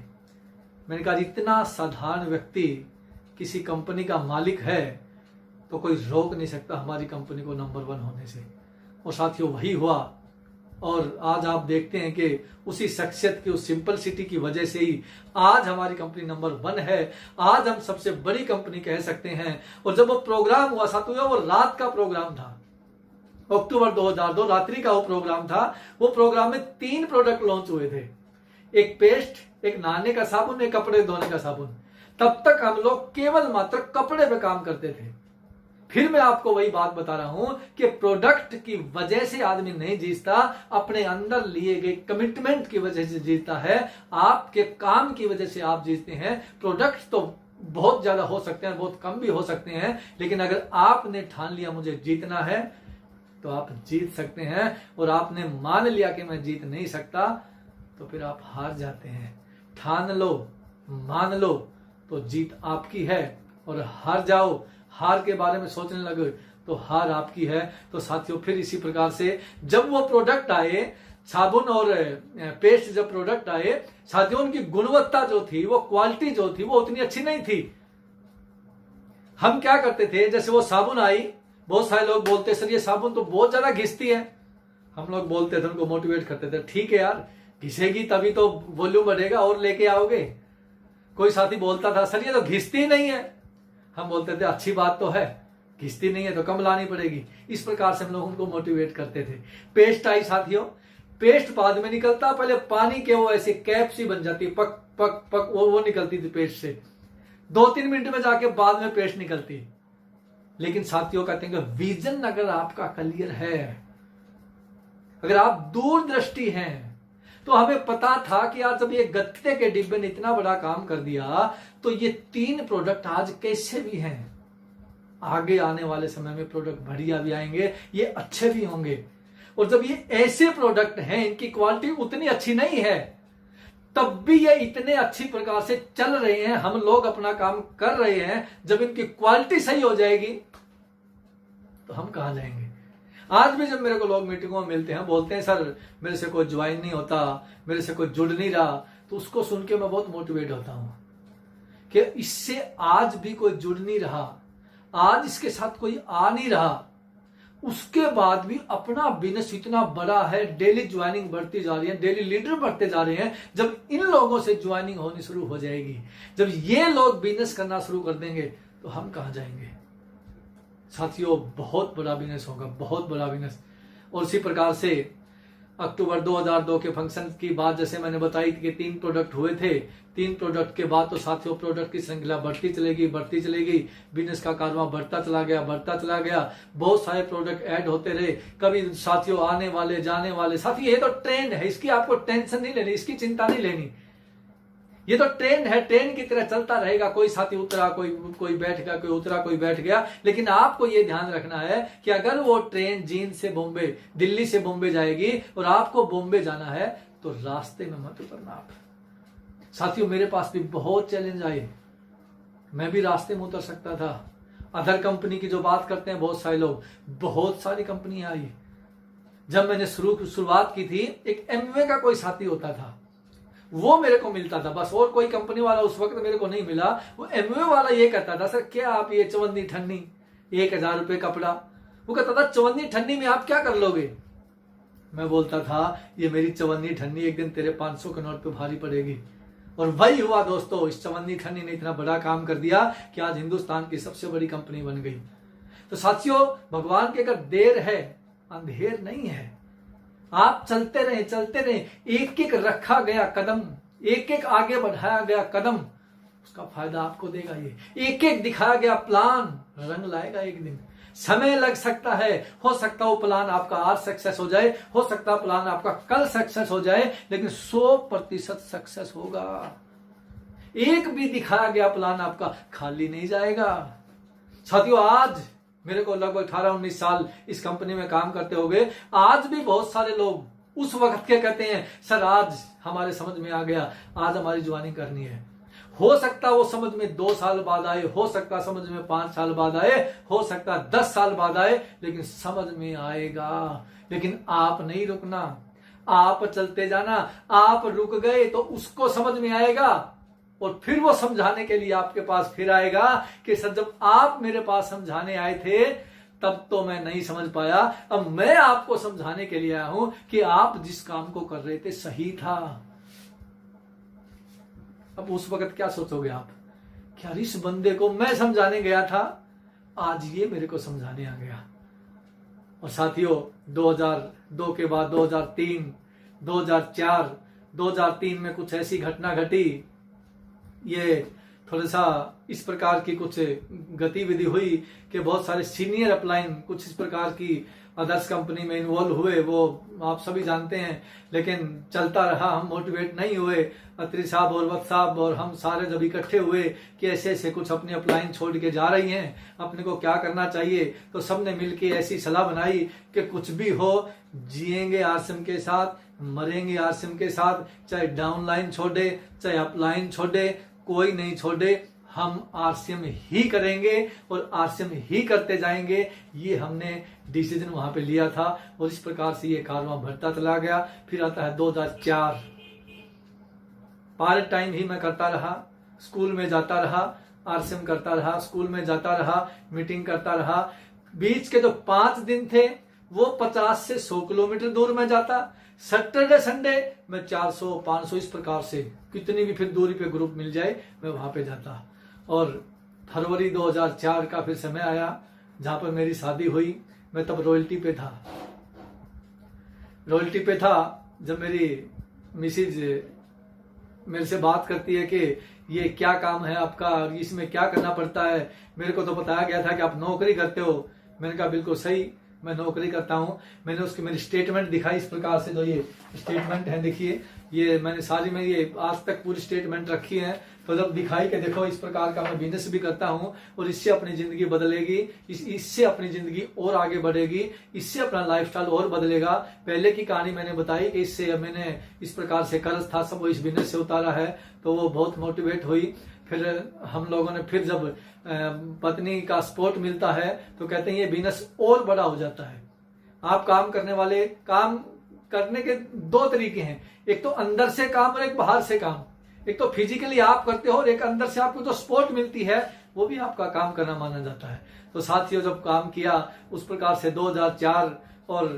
मैंने कहा इतना साधारण व्यक्ति किसी कंपनी का मालिक है तो कोई रोक नहीं सकता हमारी कंपनी को नंबर 1 होने से। और साथियों वही हुआ। और आज आप देखते हैं कि उसी शख्सियत की, उस सिंपलिसिटी की वजह से ही आज हमारी कंपनी नंबर 1 है। आज हम सबसे बड़ी कंपनी कह सकते हैं। और जब वो प्रोग्राम हुआ साथियों, वो रात का प्रोग्राम था, अक्टूबर 2002 रात्रि का वो प्रोग्राम था। वो प्रोग्राम में 3 प्रोडक्ट लॉन्च हुए थे, एक पेस्ट, एक नहाने का साबुन, एक कपड़े धोने का साबुन। तब तक हम लोग केवल मात्र कपड़े पे काम करते थे। फिर मैं आपको वही बात बता रहा हूं कि प्रोडक्ट की वजह से आदमी नहीं जीतता, अपने अंदर लिए गए कमिटमेंट की वजह से जीतता है। आपके काम की वजह से आप जीतते हैं। प्रोडक्ट तो बहुत ज्यादा हो सकते हैं, बहुत कम भी हो सकते हैं, लेकिन अगर आपने ठान लिया मुझे जीतना है तो आप जीत सकते हैं। और आपने मान लिया कि मैं जीत नहीं सकता तो फिर आप हार जाते हैं। ठान लो, मान लो तो जीत आपकी है। और हार जाओ, हार के बारे में सोचने लगे तो हार आपकी है। तो साथियों फिर इसी प्रकार से जब वो प्रोडक्ट आए साबुन और पेस्ट जब प्रोडक्ट आए साथियों, उनकी गुणवत्ता जो थी, वो क्वालिटी जो थी, वो उतनी अच्छी नहीं थी। हम क्या करते थे, जैसे वो साबुन आई, बहुत सारे लोग बोलते सर ये साबुन तो बहुत ज्यादा घिसती है। हम लोग बोलते थे, उनको मोटिवेट करते थे, ठीक है यार घिसेगी तभी तो वॉल्यूम बढ़ेगा और लेके आओगे। कोई साथी बोलता था सर ये तो घिसती नहीं है। हम बोलते थे अच्छी बात तो है, घिसती नहीं है तो कम लानी पड़ेगी। इस प्रकार से हम लोग उनको मोटिवेट करते थे। पेस्ट आई साथियों, पेस्ट बाद में निकलता, पहले पानी के वो ऐसे कैप सी बन जाती, पक पक पक वो निकलती थी पेस्ट से, 2-3 मिनट में जाके बाद में पेस्ट निकलती। लेकिन साथियों कहते हैं कि विजन अगर आपका क्लियर है, अगर आप दूरदृष्टि हैं, तो हमें पता था कि यार जब ये गत्ते के डिब्बे ने इतना बड़ा काम कर दिया तो ये 3 प्रोडक्ट आज कैसे भी हैं, आगे आने वाले समय में प्रोडक्ट बढ़िया भी आएंगे, ये अच्छे भी होंगे। और जब ये ऐसे प्रोडक्ट हैं, इनकी क्वालिटी उतनी अच्छी नहीं है, तब भी ये इतने अच्छी प्रकार से चल रहे हैं, हम लोग अपना काम कर रहे हैं। जब इनकी क्वालिटी सही हो जाएगी तो हम कहां जाएंगे। आज भी जब मेरे को लोग मीटिंगों में मिलते हैं, बोलते हैं सर मेरे से कोई ज्वाइन नहीं होता, मेरे से कोई जुड़ नहीं रहा, तो उसको सुन के मैं बहुत मोटिवेट होता हूं कि इससे आज भी कोई जुड़ नहीं रहा, आज इसके साथ कोई आ नहीं रहा, उसके बाद भी अपना बिजनेस इतना बड़ा है, डेली ज्वाइनिंग बढ़ती जा रही है, डेली लीडर बढ़ते जा रहे हैं। जब इन लोगों से ज्वाइनिंग होनी शुरू हो जाएगी, जब ये लोग बिजनेस करना शुरू कर देंगे, तो हम कहां जाएंगे साथियों। बहुत बड़ा बिजनेस होगा, बहुत बड़ा बिजनेस। और इसी प्रकार से अक्टूबर 2002 के फंक्शन की बात जैसे मैंने बताई कि 3 प्रोडक्ट हुए थे, 3 प्रोडक्ट के बाद तो साथियों प्रोडक्ट की श्रृंखला बढ़ती चलेगी, बढ़ती चलेगी, बिजनेस का कारवां बढ़ता चला गया, बढ़ता चला गया। बहुत सारे प्रोडक्ट ऐड होते रहे। कभी साथियों आने वाले जाने वाले, साथियों ये तो ट्रेंड है, इसकी आपको टेंशन नहीं लेनी, इसकी चिंता नहीं लेनी। ये तो ट्रेंड है, ट्रेन की तरह चलता रहेगा। कोई साथी उतरा, कोई बैठ गया, कोई उतरा, कोई बैठ गया। लेकिन आपको ये ध्यान रखना है कि अगर वो ट्रेन जींद से बॉम्बे, दिल्ली से बॉम्बे जाएगी और आपको बॉम्बे जाना है, तो रास्ते में मत उतरना आप। साथियों मेरे पास भी बहुत चैलेंज आए, मैं भी रास्ते में उतर सकता था। अदर कंपनी की जो बात करते हैं बहुत सारे लोग, बहुत सारी कंपनियां आई। जब मैंने शुरुआत की थी, एक एमवे का कोई साथी होता था, वो मेरे को मिलता था बस, और कोई कंपनी वाला उस वक्त मेरे को नहीं मिला। वो एमवे वाला ये कहता था सर क्या आप ये चवन्नी ठन्नी 1000 रुपए कपड़ा, वो कहता था चवन्नी ठन्नी में आप क्या कर लोगे। मैं बोलता था ये मेरी चवन्नी ठन्नी एक दिन तेरे 500 के नोट पे भारी पड़ेगी। और वही हुआ दोस्तों, इस चवन्नी ठन्नी ने इतना बड़ा काम कर दिया कि आज हिंदुस्तान की सबसे बड़ी कंपनी बन गई। तो साथियों भगवान की अगर देर है, अंधेर नहीं है। आप चलते रहे, एक एक रखा गया कदम, एक एक आगे बढ़ाया गया कदम, उसका फायदा आपको देगा। ये एक एक दिखाया गया प्लान रंग लाएगा एक दिन। समय लग सकता है, हो सकता वो प्लान आपका आज सक्सेस हो जाए, हो सकता प्लान आपका कल सक्सेस हो जाए, लेकिन 100% सक्सेस होगा। एक भी दिखाया गया प्लान आपका खाली नहीं जाएगा। साथियों आज मेरे को लगभग 18-19 साल इस कंपनी में काम करते हो गए। आज भी बहुत सारे लोग उस वक्त के कहते हैं सर आज हमारे समझ में आ गया, आज हमारी ज्वाइनिंग करनी है। हो सकता वो समझ में 2 साल बाद आए, हो सकता समझ में 5 साल बाद आए, हो सकता 10 साल बाद आए, लेकिन समझ में आएगा। लेकिन आप नहीं रुकना, आप चलते जाना। आप रुक गए तो उसको समझ में आएगा और फिर वो समझाने के लिए आपके पास फिर आएगा कि सर जब आप मेरे पास समझाने आए थे तब तो मैं नहीं समझ पाया, अब मैं आपको समझाने के लिए आया हूं कि आप जिस काम को कर रहे थे सही था। अब उस वक्त क्या सोचोगे आप, क्या इस बंदे को मैं समझाने गया था, आज ये मेरे को समझाने आ गया। और साथियों 2002 के बाद 2003, 2004, 2003 में कुछ ऐसी घटना घटी, ये थोड़ा सा इस प्रकार की कुछ गतिविधि हुई कि बहुत सारे सीनियर अपलाइन कुछ इस प्रकार की अदर्स कंपनी में इन्वॉल्व हुए, वो आप सभी जानते हैं। लेकिन चलता रहा, हम मोटिवेट नहीं हुए। अत्री साहब और वक्त साहब और हम सारे जब इकट्ठे हुए कि ऐसे ऐसे कुछ अपने अपलाइन छोड़ के जा रही हैं, अपने को क्या करना चाहिए, तो सबने मिलकर ऐसी सलाह बनाई कि कुछ भी हो जिएंगे आरसीएम के साथ, मरेंगे आरसीएम के साथ, चाहे डाउनलाइन छोड़े चाहे अपलाइन छोड़े, कोई नहीं छोड़े, हम आरसीएम ही करेंगे और आरसीएम ही करते जाएंगे। ये हमने डिसीजन वहां पे लिया था और इस प्रकार से ये कारवां बढ़ता चला गया। फिर आता है 2004, पार्ट टाइम ही मैं करता रहा, स्कूल में जाता रहा, आरसीएम करता रहा, स्कूल में जाता रहा, मीटिंग करता रहा। बीच के जो 5 दिन थे वो 50 से 100 किलोमीटर दूर में जाता। सैटरडे संडे मैं 400 500 इस प्रकार से कितनी भी फिर दूरी पे ग्रुप मिल जाए मैं वहां पे जाता। और फरवरी 2004 का फिर समय आया जहां पर मेरी शादी हुई। मैं तब रॉयल्टी पे था। जब मेरी मिसिज मेरे से बात करती है कि ये क्या काम है आपका, इसमें क्या करना पड़ता है। मेरे को तो बताया गया था कि आप नौकरी करते हो। मैंने कहा बिल्कुल सही, मैं नौकरी करता हूं। मैंने उसकी मेरी स्टेटमेंट दिखाई इस प्रकार से, जो ये स्टेटमेंट है देखिए, ये मैंने सारी में ये आज तक पूरी स्टेटमेंट रखी है। तो जब दिखाई कि देखो इस प्रकार का मैं बिजनेस भी करता हूं और इससे अपनी जिंदगी बदलेगी, इससे अपनी जिंदगी और आगे बढ़ेगी, इससे अपना लाइफस्टाइल और बदलेगा। पहले की कहानी मैंने बताई कि इससे मैंने इस प्रकार से कर्ज था सब वो इस बिजनेस से उतारा है, तो वो बहुत मोटिवेट हुई। फिर हम लोगों ने फिर जब पत्नी का सपोर्ट मिलता है तो कहते हैं ये बिजनेस और बड़ा हो जाता है। आप काम करने वाले, काम करने के 2 तरीके हैं, एक तो अंदर से काम और एक बाहर से काम। एक तो फिजिकली आप करते हो और एक अंदर से आपको जो सपोर्ट मिलती है वो भी आपका काम करना माना जाता है। तो साथियों जब काम किया उस प्रकार से 2004 और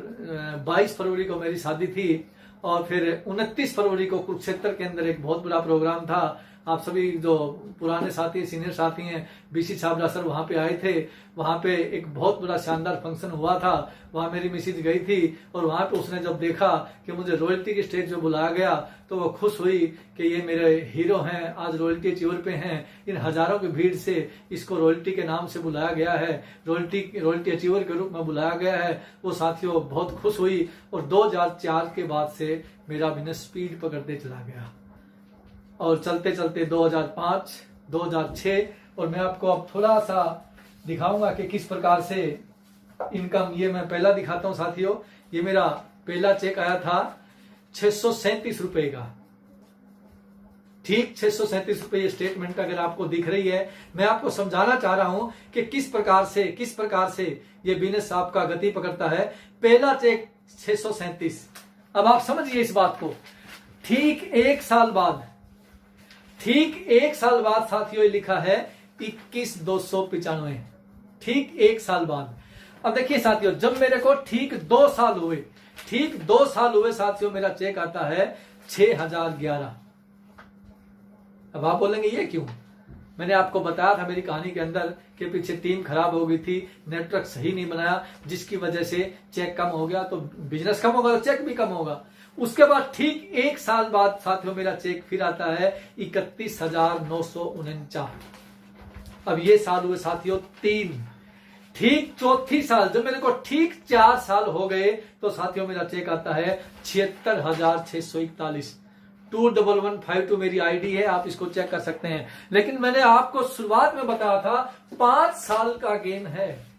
22 फरवरी को मेरी शादी थी और फिर 29 फरवरी को कुरुक्षेत्र के अंदर एक बहुत बड़ा प्रोग्राम था। आप सभी जो पुराने साथी, सीनियर साथी हैं, बीसी छाबड़ा सर वहां पे आए थे। वहां पे एक बहुत बड़ा शानदार फंक्शन हुआ था। वहां मेरी मिसिज गई थी और वहां पे उसने जब देखा कि मुझे रॉयल्टी की स्टेज पे बुलाया गया तो वो खुश हुई कि ये मेरे हीरो हैं, आज रॉयल्टी अचीवर पे हैं। इन हजारों की भीड़ से इसको रॉयल्टी के नाम से बुलाया गया है, रॉयल्टी अचीवर के रूप में बुलाया गया है। वो साथियों बहुत खुश हुई और 2004 के बाद से मेरा बिजनेस स्पीड पकड़ते चला गया और चलते चलते 2005, 2006 और मैं आपको अब थोड़ा सा दिखाऊंगा कि किस प्रकार से इनकम। ये मैं पहला दिखाता हूं साथियों। ये मेरा पहला चेक आया था 637 रुपए का, ठीक 637 रुपए। ये स्टेटमेंट अगर आपको दिख रही है, मैं आपको समझाना चाह रहा हूं कि किस प्रकार से ये बिजनेस आपका गति पकड़ता है। पहला चेक 637। अब आप समझिए इस बात को। ठीक एक साल बाद साथियों लिखा है 21,295, ठीक 1 साल बाद। अब देखिए साथियों, जब मेरे को ठीक 2 साल हुए साथियों, मेरा चेक आता है 6,011। अब आप बोलेंगे ये क्यों? मैंने आपको बताया था मेरी कहानी के अंदर कि पीछे टीम खराब हो गई थी, नेटवर्क सही नहीं बनाया, जिसकी वजह से चेक कम हो गया। तो बिजनेस कम होगा तो चेक भी कम होगा। उसके बाद ठीक 1 साल बाद साथियों मेरा चेक फिर आता है 31,949। अब ये साल हुए साथियों 3। ठीक चौथी साल जब मेरे को ठीक 4 साल हो गए तो साथियों मेरा चेक आता है 76,641। 211552 मेरी आईडी है, आप इसको चेक कर सकते हैं। लेकिन मैंने आपको शुरुआत में बताया था 5 साल का गेम है।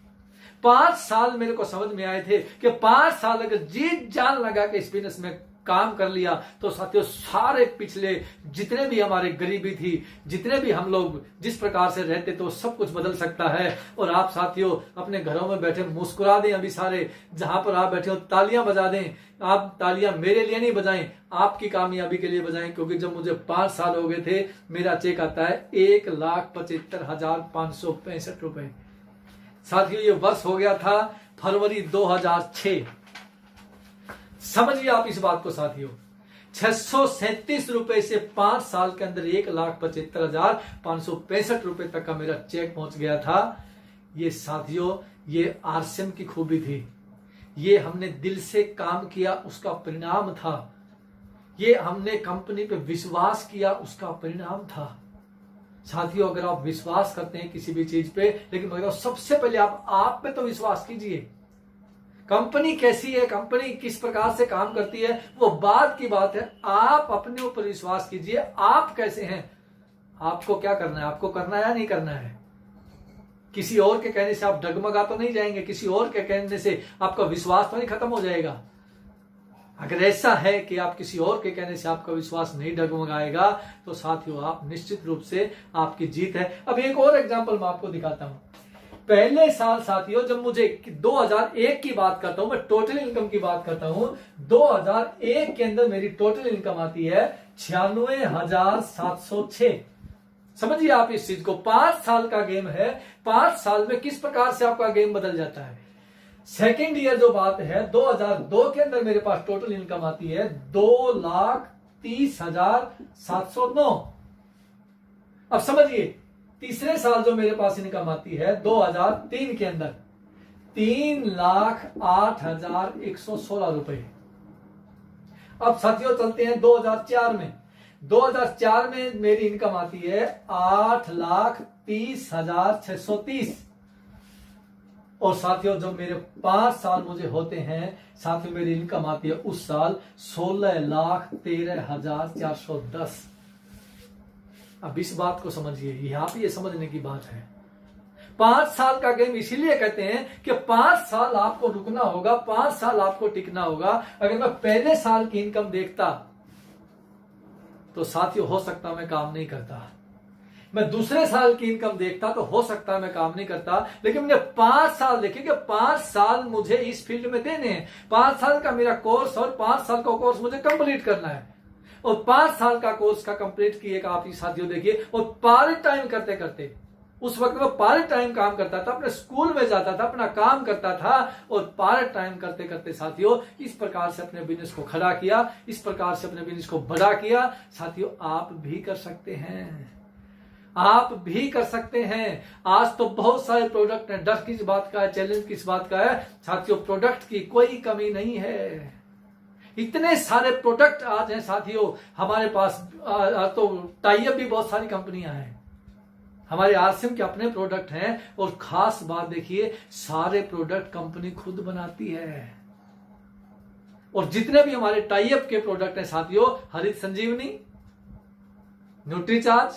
5 साल मेरे को समझ में आए थे कि 5 साल अगर जीत जान लगा के इस बिजनेस में काम कर लिया तो साथियों सारे पिछले जितने भी हमारे गरीबी थी, जितने भी हम लोग जिस प्रकार से रहते तो सब कुछ बदल सकता है। और आप साथियों अपने घरों में बैठे मुस्कुरा दें, अभी सारे जहां पर आप बैठे हो तालियां बजा दें। आप तालियां मेरे लिए नहीं बजाएं, आपकी कामयाबी के लिए बजाएं, क्योंकि जब मुझे 5 साल हो गए थे मेरा चेक आता है 1,75,565 रुपए। साथियों ये वर्ष हो गया था फरवरी 2006। समझिए आप इस बात को साथियों, 637 रुपए से 5 साल के अंदर 1,75,565 रुपए तक का मेरा चेक पहुंच गया था। ये साथियों ये आरसीएम की खूबी थी, ये हमने दिल से काम किया उसका परिणाम था, ये हमने कंपनी पे विश्वास किया उसका परिणाम था। साथियों अगर आप विश्वास करते हैं किसी भी चीज पे, लेकिन मगर सबसे पहले आप पे तो विश्वास कीजिए। कंपनी कैसी है, कंपनी किस प्रकार से काम करती है वो बाद की बात है, आप अपने ऊपर विश्वास कीजिए। आप कैसे हैं, आपको क्या करना है, आपको करना है या नहीं करना है। किसी और के कहने से आप डगमगा तो नहीं जाएंगे, किसी और के कहने से आपका विश्वास तो नहीं खत्म हो जाएगा। अगर ऐसा है कि आप किसी और के कहने से आपका विश्वास नहीं डगमगाएगा तो साथियों आप निश्चित रूप से आपकी जीत है। अब एक और एग्जांपल मैं आपको दिखाता हूं। पहले साल साथियों जब मुझे 2001 की बात करता हूं, मैं टोटल इनकम की बात करता हूं, 2001 के अंदर मेरी टोटल इनकम आती है 96,706। समझिए आप इस चीज को, 5 साल का गेम है। 5 साल में किस प्रकार से आपका गेम बदल जाता है। सेकेंड ईयर जो बात है 2002 के अंदर मेरे पास टोटल इनकम आती है 2,30,709। अब समझिए तीसरे साल जो मेरे पास इनकम आती है 2003 के अंदर 3,08,116 रुपए। अब साथियों चलते हैं 2004 में। 2004 में मेरी इनकम आती है 8,30,630। और साथियों जब मेरे 5 साल मुझे होते हैं साथियों मेरी इनकम आती है उस साल 16,13,410। अब इस बात को समझिए, यहां पे ये समझने की बात है। 5 साल का गेम इसीलिए कहते हैं कि 5 साल आपको रुकना होगा, 5 साल आपको टिकना होगा। अगर मैं पहले साल की इनकम देखता तो साथियों हो सकता मैं काम नहीं करता। मैं दूसरे साल की इनकम देखता तो हो सकता मैं काम नहीं करता। लेकिन मैंने 5 साल देखे कि 5 साल मुझे इस फील्ड में देने हैं। 5 साल का मेरा कोर्स और 5 साल का कोर्स मुझे कंप्लीट करना है। और 5 साल का कोर्स का कंप्लीट किए का आप साथियों देखिए। और पार्ट टाइम करते करते, उस वक्त मैं पार्ट टाइम काम करता था, अपने स्कूल में जाता था, अपना काम करता था और पार्ट टाइम करते करते साथियों इस प्रकार से अपने बिजनेस को खड़ा किया, इस प्रकार से अपने बिजनेस को बड़ा किया। साथियों आप भी कर सकते हैं, आप भी कर सकते हैं। आज तो बहुत सारे प्रोडक्ट हैं। डर किस बात का है, चैलेंज किस बात का है साथियों, प्रोडक्ट की कोई कमी नहीं है। इतने सारे प्रोडक्ट आज हैं साथियों हमारे पास। तो टाई अप भी बहुत सारी कंपनियां हैं। हमारे आरसीएम के अपने प्रोडक्ट हैं और खास बात देखिए सारे प्रोडक्ट कंपनी खुद बनाती है। और जितने भी हमारे टाई अप के प्रोडक्ट हैं साथियों, Harit Sanjeevani, Nutricharge,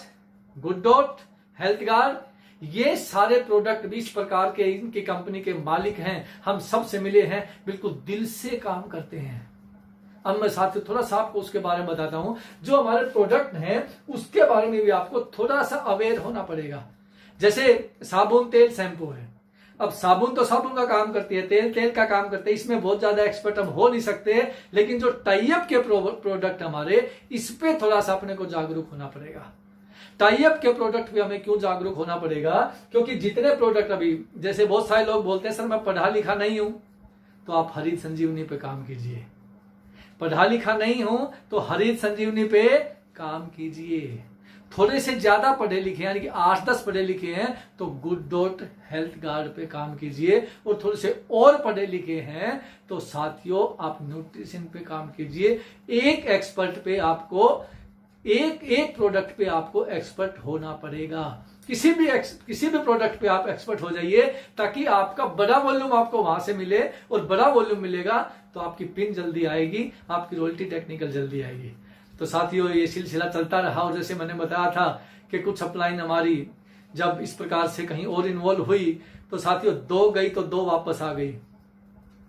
Good Dot, Health Guard, ये सारे प्रोडक्ट भी इस प्रकार के इनकी कंपनी के मालिक हैं। हम सबसे मिले हैं, बिल्कुल दिल से काम करते हैं। अब मैं साथियों थोड़ा सा आपको उसके बारे में बताता हूं। जो हमारे प्रोडक्ट हैं उसके बारे में भी आपको थोड़ा सा अवेयर होना पड़ेगा। जैसे साबुन, तेल, शैम्पू है। अब साबुन तो साबुन का काम करती है, तेल तेल का काम करते हैं, इसमें बहुत ज्यादा एक्सपर्ट हम हो नहीं सकते। लेकिन जो टाई अप के प्रोडक्ट हमारे, इस पे थोड़ा सा अपने को जागरूक होना पड़ेगा। टाई अप के प्रोडक्ट पे हमें क्यों जागरूक होना पड़ेगा, क्योंकि जितने प्रोडक्ट अभी, जैसे बहुत सारे लोग बोलते हैं सर मैं पढ़ा लिखा नहीं हूं, तो आप हरित संजीवनी पे काम कीजिए। पढ़ा लिखा नहीं हूं तो हरित संजीवनी पे काम कीजिए। थोड़े से ज्यादा पढ़े लिखे यानी कि 8-10 पढ़े लिखे हैं तो गुड डॉट हेल्थ गार्ड पे काम कीजिए। और थोड़े से और पढ़े लिखे हैं तो साथियों आप न्यूट्रिशन पे काम कीजिए। एक एक्सपर्ट पे आपको, एक प्रोडक्ट पे आपको एक्सपर्ट होना पड़ेगा। किसी भी प्रोडक्ट पे आप एक्सपर्ट हो जाइए ताकि आपका बड़ा वॉल्यूम आपको वहां से मिले। और बड़ा वॉल्यूम मिलेगा तो आपकी पिन जल्दी आएगी, आपकी रॉयल्टी टेक्निकल जल्दी आएगी। तो साथियों ये सिलसिला चलता रहा। और जैसे मैंने बताया था कि कुछ अपलाइन हमारी जब इस प्रकार से कहीं और इन्वॉल्व हुई तो साथियों 2 गई तो 2 वापस आ गई,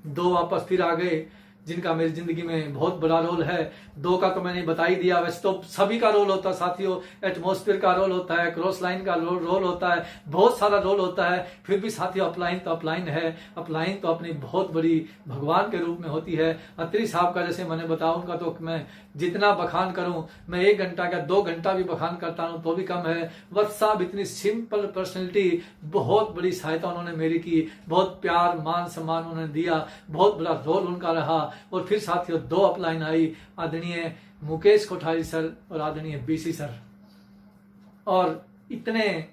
2 वापस फिर आ गए, जिनका मेरी जिंदगी में बहुत बड़ा रोल है। 2 का तो मैंने बता ही दिया। वैसे तो सभी का रोल होता है साथियों, एटमॉस्फेयर का रोल होता है, क्रॉस लाइन का रोल होता है, बहुत सारा रोल होता है। फिर भी साथियों अपलाइन तो अपलाइन है। अपलाइन तो अपनी बहुत बड़ी भगवान के रूप में होती है। अत्री साहब का जैसे मैंने बताया, उनका तो मैं जितना बखान करूं, मैं 1 घंटा का 2 घंटा भी बखान करता हूं तो भी कम है। वत्स साहब इतनी सिंपल पर्सनैलिटी, बहुत बड़ी सहायता उन्होंने मेरी की, बहुत प्यार मान सम्मान उन्होंने दिया, बहुत बड़ा रोल उनका रहा। और फिर साथियों 2 अपलाइन आई, आदरणीय मुकेश कोठारी सर और आदरणीय बीसी सर। और इतने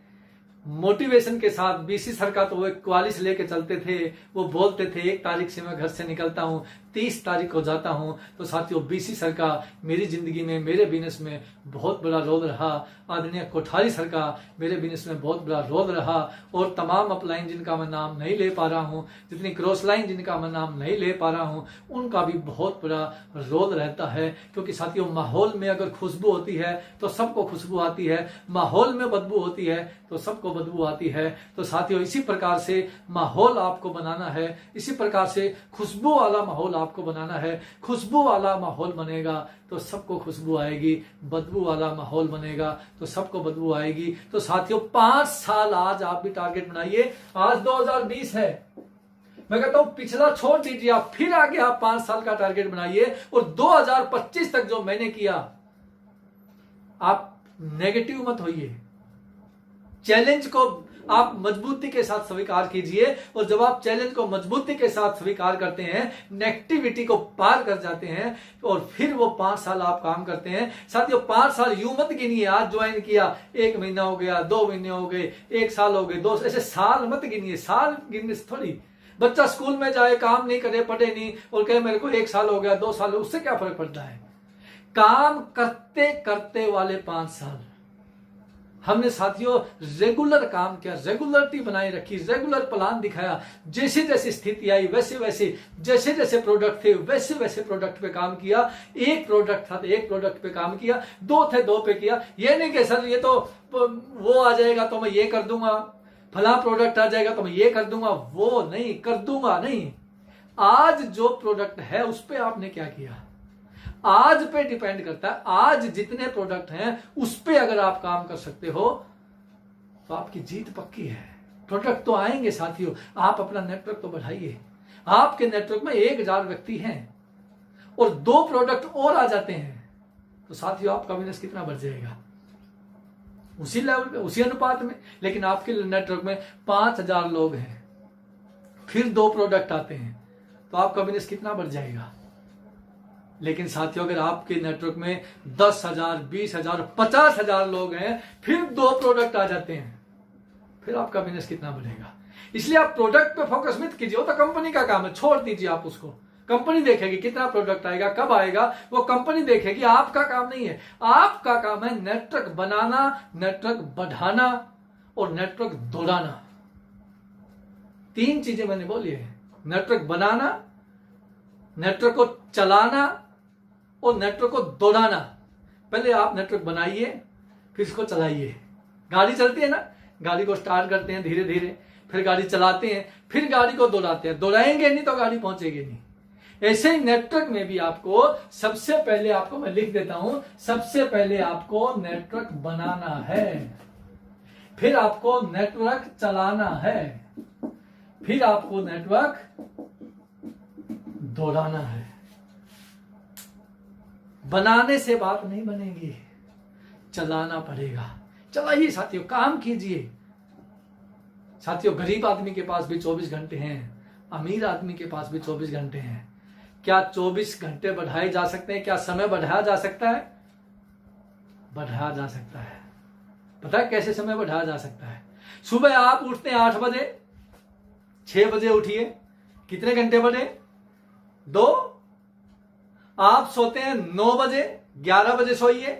मोटिवेशन के साथ बीसी सर का तो वो एक क्वालिस लेके चलते थे। वो बोलते थे 1 तारीख से मैं घर से निकलता हूं, 30 तारीख को जाता हूं। तो साथियों बीसी सर का मेरी जिंदगी में, मेरे बिजनेस में बहुत बड़ा रोल रहा। आदरणीय कोठारी सर का मेरे बिजनेस में बहुत बड़ा रोल रहा। और तमाम अपलाइन जिनका मैं नाम नहीं ले पा रहा हूं, जितनी क्रॉस लाइन जिनका मैं नाम नहीं ले पा रहा हूं, उनका भी बहुत बड़ा रोल रहता है। क्योंकि साथियों माहौल में अगर खुशबू होती है तो सबको खुशबू आती है, माहौल में बदबू होती है तो सबको बदबू आती है। तो साथियों इसी प्रकार से माहौल आपको बनाना है, इसी प्रकार से खुशबू वाला माहौल आपको बनाना है। खुशबू वाला माहौल बनेगा तो सबको खुशबू आएगी, बदबू वाला माहौल बनेगा तो सबको बदबू आएगी। तो साथियों 5 साल आज आप भी टारगेट बनाइए। आज 2020 है, मैं कहता हूं पिछला छोड़ दीजिए, आप फिर आगे आप 5 साल का टारगेट बनाइए और 2025 तक जो मैंने किया, आप नेगेटिव मत होइए। चैलेंज को आप मजबूती के साथ स्वीकार कीजिए और जब आप चैलेंज को मजबूती के साथ स्वीकार करते हैं, नेगेटिविटी को पार कर जाते हैं और फिर वो 5 साल आप काम करते हैं। साथियों 5 साल यूं मत गिनिए, आज ज्वाइन किया 1 महीना हो गया, 2 महीने हो गए, 1 साल हो गए, 2 ऐसे साल मत गिनिए। साल गिनने से थोड़ी, बच्चा स्कूल में जाए, काम नहीं करे, पढ़े नहीं और कहे मेरे को 1 साल हो गया, 2 साल, उससे क्या फर्क पड़ता है। काम करते करते वाले 5 साल हमने साथियों रेगुलर काम किया, रेगुलरिटी बनाई रखी, रेगुलर प्लान दिखाया। जैसे जैसे स्थिति आई वैसे वैसे, जैसे जैसे प्रोडक्ट थे वैसे वैसे प्रोडक्ट पे काम किया। एक प्रोडक्ट था तो एक प्रोडक्ट पे काम किया, 2 थे 2 पे किया। ये नहीं कि सर ये तो वो आ जाएगा तो मैं ये कर दूंगा, फला प्रोडक्ट आ जाएगा तो मैं ये कर दूंगा, वो नहीं कर दूंगा। नहीं, आज जो प्रोडक्ट है उस पर आपने क्या किया, आज पे डिपेंड करता है। आज जितने प्रोडक्ट हैं उस पे अगर आप काम कर सकते हो तो आपकी जीत पक्की है। प्रोडक्ट तो आएंगे साथियों, आप अपना नेटवर्क तो बढ़ाइए। आपके नेटवर्क में 1000 व्यक्ति हैं और 2 प्रोडक्ट और आ जाते हैं तो साथियों आपका बिजनेस कितना बढ़ जाएगा, उसी लेवल पे, उसी अनुपात में। लेकिन आपके नेटवर्क में 5000 लोग हैं, फिर 2 प्रोडक्ट आते हैं तो आपका बिजनेस कितना बढ़ जाएगा। लेकिन साथियों अगर आपके नेटवर्क में 10,000, 20,000, 50,000 लोग हैं, फिर 2 प्रोडक्ट आ जाते हैं, फिर आपका बिजनेस कितना बढ़ेगा। इसलिए आप प्रोडक्ट पे फोकस मत कीजिए, वो तो कंपनी का काम है, छोड़ दीजिए आप उसको। कंपनी देखेगी कितना प्रोडक्ट आएगा, कब आएगा, वो कंपनी देखेगी, आपका काम नहीं है। आपका काम है नेटवर्क बनाना, नेटवर्क बढ़ाना और नेटवर्क दौड़ाना। 3 चीजें मैंने बोली है, नेटवर्क बनाना, नेटवर्क को चलाना और नेटवर्क को दौड़ाना। पहले आप नेटवर्क बनाइए, फिर इसको चलाइए। गाड़ी चलती है ना, गाड़ी को स्टार्ट करते हैं धीरे धीरे, फिर गाड़ी चलाते हैं, फिर गाड़ी को दौड़ाते हैं। दौड़ाएंगे नहीं तो गाड़ी पहुंचेगी नहीं। ऐसे ही नेटवर्क में भी आपको सबसे पहले, आपको मैं लिख देता हूं, सबसे पहले आपको नेटवर्क बनाना है, फिर आपको नेटवर्क चलाना है, फिर आपको नेटवर्क दौड़ाना है। बनाने से बात नहीं बनेगी, चलाना पड़ेगा। चलाइए साथियों, काम कीजिए। साथियों गरीब आदमी के पास भी 24 घंटे हैं, अमीर आदमी के पास भी 24 घंटे हैं। क्या 24 घंटे बढ़ाए जा सकते हैं? क्या समय बढ़ाया जा सकता है? बढ़ाया जा सकता है। पता है कैसे समय बढ़ाया जा सकता है? सुबह आप उठते हैं 8 बजे, 6 बजे उठिए, कितने घंटे बढ़े? 2। आप सोते हैं 9 बजे, 11 बजे सोइए,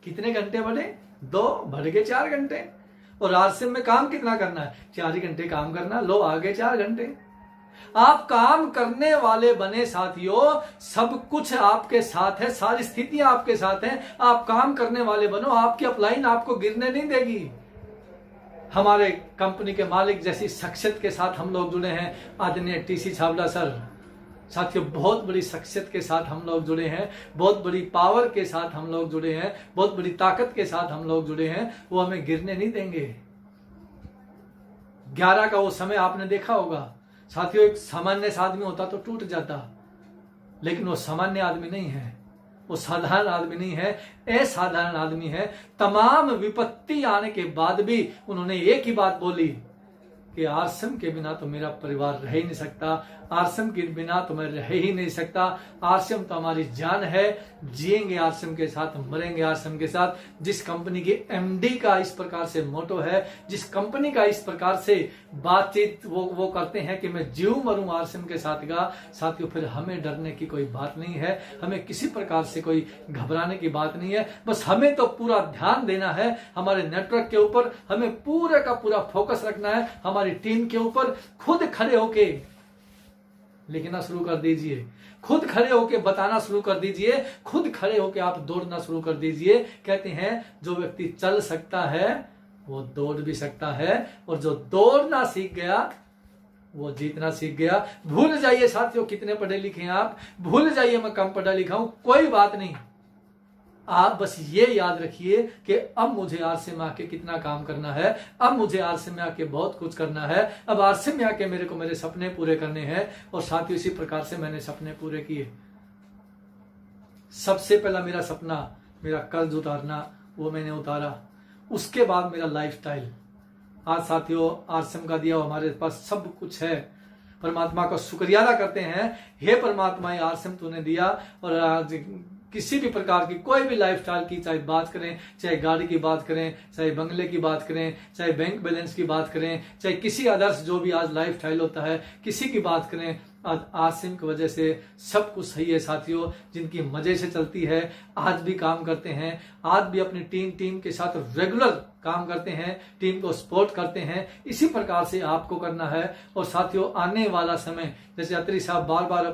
कितने घंटे बढ़े? 2, बढ़ गए 4 घंटे। और आरसीएम में काम कितना करना है? 4 ही घंटे काम करना, लो आगे 4 घंटे। आप काम करने वाले बने साथियों, सब कुछ आपके साथ है, सारी स्थितियां आपके साथ हैं। आप काम करने वाले बनो, आपकी अपलाइन आपको गिरने नहीं देगी। हमारे कंपनी के मालिक जैसी शख्सियत के साथ हम लोग जुड़े हैं, आदरणीय टीसी छाबड़ा सर। साथियों बहुत बड़ी शख्सियत के साथ हम लोग जुड़े हैं, बहुत बड़ी पावर के साथ हम लोग जुड़े हैं, बहुत बड़ी ताकत के साथ हम लोग जुड़े हैं। वो हमें गिरने नहीं देंगे। 11 का वो समय आपने देखा होगा साथियों, एक सामान्य आदमी होता तो टूट जाता, लेकिन वो सामान्य आदमी नहीं है, वो साधारण आदमी नहीं है, असाधारण आदमी है। तमाम विपत्ति आने के बाद भी उन्होंने एक ही बात बोली कि आरसीएम के बिना तो मेरा परिवार रह ही नहीं सकता, आरसीएम के बिना तो मैं रह ही नहीं सकता। आरसीएम तो हमारी जान है, जिएंगे आरसीएम के साथ, मरेंगे आरसीएम के साथ। जिस कंपनी के एमडी का इस प्रकार से मोटो है, जिस कंपनी का इस प्रकार से बातचीत वो करते हैं कि मैं जीऊं मरूं आरसीएम के साथ का, साथियों फिर हमें डरने की कोई बात नहीं है, हमें किसी प्रकार से कोई घबराने की बात नहीं है। बस हमें तो पूरा ध्यान देना है हमारे नेटवर्क के ऊपर, हमें पूरे का पूरा फोकस रखना है हमारी टीम के ऊपर। खुद खड़े होके लिखना शुरू कर दीजिए, खुद खड़े होके बताना शुरू कर दीजिए, खुद खड़े होके आप दौड़ना शुरू कर दीजिए। कहते हैं जो व्यक्ति चल सकता है वो दौड़ भी सकता है, और जो दौड़ना सीख गया वो जीतना सीख गया। भूल जाइए साथियों कितने पढ़े लिखे हैं आप, भूल जाइए मैं कम पढ़ा लिखा हूं, कोई बात नहीं। आप बस ये याद रखिए कि अब मुझे आरसे में आके कितना काम करना है, अब मुझे आरसे में आके बहुत कुछ करना है, अब आरसे में आके मेरे को मेरे सपने पूरे करने हैं। और साथियों इसी प्रकार से मैंने सपने पूरे किए। सबसे पहला मेरा सपना, मेरा कर्ज उतारना, वो मैंने उतारा। उसके बाद मेरा लाइफस्टाइल। आज साथियों आरसीएम का दिया हमारे पास सब कुछ है। परमात्मा का शुक्रिया अदा करते हैं, हे परमात्मा आरसीएम तूने दिया। और आज किसी भी प्रकार की कोई भी लाइफस्टाइल की चाहे बात करें, चाहे गाड़ी की बात करें, चाहे बंगले की बात करें, चाहे बैंक बैलेंस की बात करें, चाहे किसी आदर्श जो भी आज लाइफस्टाइल होता है किसी की बात करें, आज आरसीएम की वजह से सब कुछ सही है साथियों। जिनकी मजे से चलती है, आज भी काम करते हैं, आज भी अपनी टीम के साथ रेगुलर काम करते हैं, टीम को सपोर्ट करते हैं। इसी प्रकार से आपको करना है। और साथियों आने वाला समय, जैसे अत्री साहब बार बार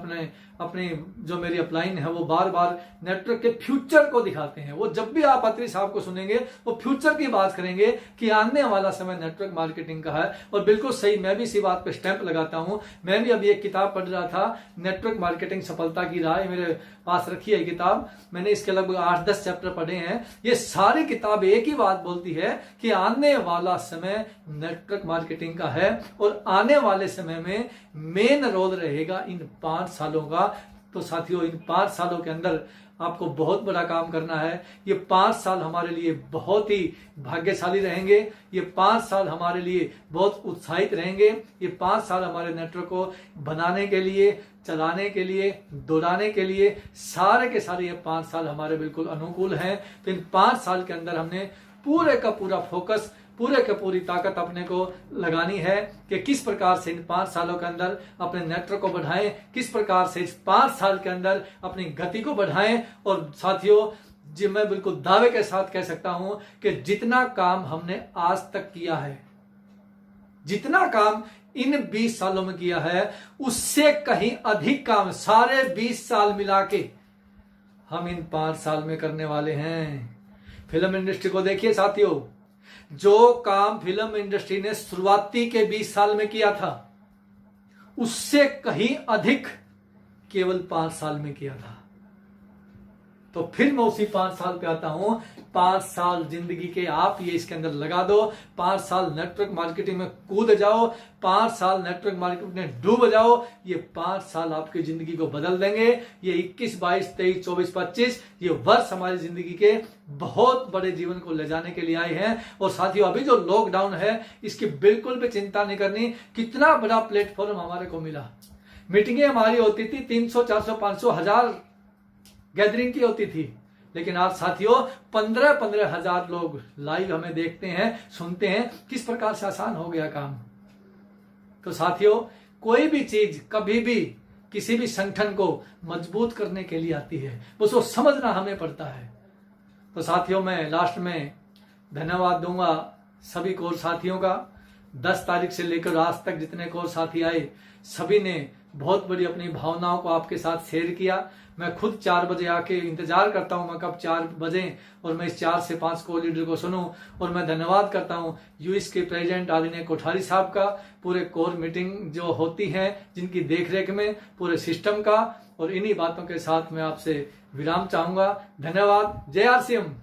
अपने जो मेरी अपलाइन है वो बार बार नेटवर्क के फ्यूचर को दिखाते हैं। वो जब भी आप अत्री साहब को सुनेंगे वो फ्यूचर की बात करेंगे कि आने वाला समय नेटवर्क मार्केटिंग का है। और बिल्कुल सही, मैं भी इसी बात पे स्टैंप लगाता हूं। मैं भी अभी एक किताब पढ़ रहा था, नेटवर्क मार्केटिंग सफलता की राह, मेरे पास रखी है किताब। मैंने इसके लगभग 8-10 चैप्टर पढ़े हैं। ये सारी किताब एक ही बात बोलती है कि आने वाला समय नेटवर्क मार्केटिंग का है और आने वाले समय में मेन रोल रहेगा इन 5 सालों का। तो साथियों इन 5 सालों के अंदर आपको बहुत बड़ा काम करना है। ये 5 साल हमारे लिए बहुत ही भाग्यशाली रहेंगे। ये 5 साल हमारे लिए बहुत उत्साहित रहेंगे। ये 5 साल हमारे नेटवर्क को बनाने के लिए, चलाने के लिए, दौड़ाने के लिए, सारे के सारे ये 5 साल हमारे बिल्कुल अनुकूल हैं। तो इन 5 साल के अंदर हमने पूरे का पूरा फोकस, पूरे की पूरी ताकत अपने को लगानी है कि किस प्रकार से इन 5 सालों के अंदर अपने नेटवर्क को बढ़ाएं, किस प्रकार से इस 5 साल के अंदर अपनी गति को बढ़ाएं। और साथियों जी मैं बिल्कुल दावे के साथ कह सकता हूं कि जितना काम हमने आज तक किया है, जितना काम इन 20 सालों में किया है, उससे कहीं अधिक काम सारे 20 साल मिला के हम इन 5 साल में करने वाले हैं। फिल्म इंडस्ट्री को देखिए साथियों, जो काम फिल्म इंडस्ट्री ने शुरुआती के 20 साल में किया था उससे कहीं अधिक केवल 5 साल में किया था। तो फिर मैं उसी 5 साल पे आता हूं। 5 साल जिंदगी के आप ये इसके अंदर लगा दो, 5 साल नेटवर्क मार्केटिंग में कूद जाओ, 5 साल नेटवर्क मार्केटिंग में डूब जाओ। ये 5 साल आपकी जिंदगी को बदल देंगे। ये 21, 22, 23, 24, 25 ये वर्ष हमारी जिंदगी के बहुत बड़े जीवन को ले जाने के लिए आए हैं। और साथियों अभी जो लॉकडाउन है इसकी बिल्कुल भी चिंता नहीं करनी। कितना बड़ा प्लेटफॉर्म हमारे को मिला। मीटिंगें हमारी होती थी 300, 400, 500, 1000 गैदरिंग की होती थी, लेकिन आज साथियों 15-15 हजार लोग लाइव हमें देखते हैं, सुनते हैं। किस प्रकार से आसान हो गया काम। तो साथियों कोई भी चीज कभी भी किसी भी संगठन को मजबूत करने के लिए आती है, बस वो समझना हमें पड़ता है। तो साथियों मैं लास्ट में धन्यवाद दूंगा सभी कोर साथियों का। 10 तारीख से लेकर आज तक जितने कोर साथी आए सभी ने बहुत बड़ी अपनी भावनाओं को आपके साथ शेयर किया। मैं खुद 4 बजे आके इंतजार करता हूं मैं कब 4 बजे और मैं इस 4 से 5 को लीडर को सुनूं। और मैं धन्यवाद करता हूं यूएस के प्रेसिडेंट आदित्य कोठारी साहब का, पूरे कोर मीटिंग जो होती है जिनकी देखरेख में पूरे सिस्टम का। और इन्हीं बातों के साथ मैं आपसे विराम चाहूंगा। धन्यवाद। जय आरसीएम।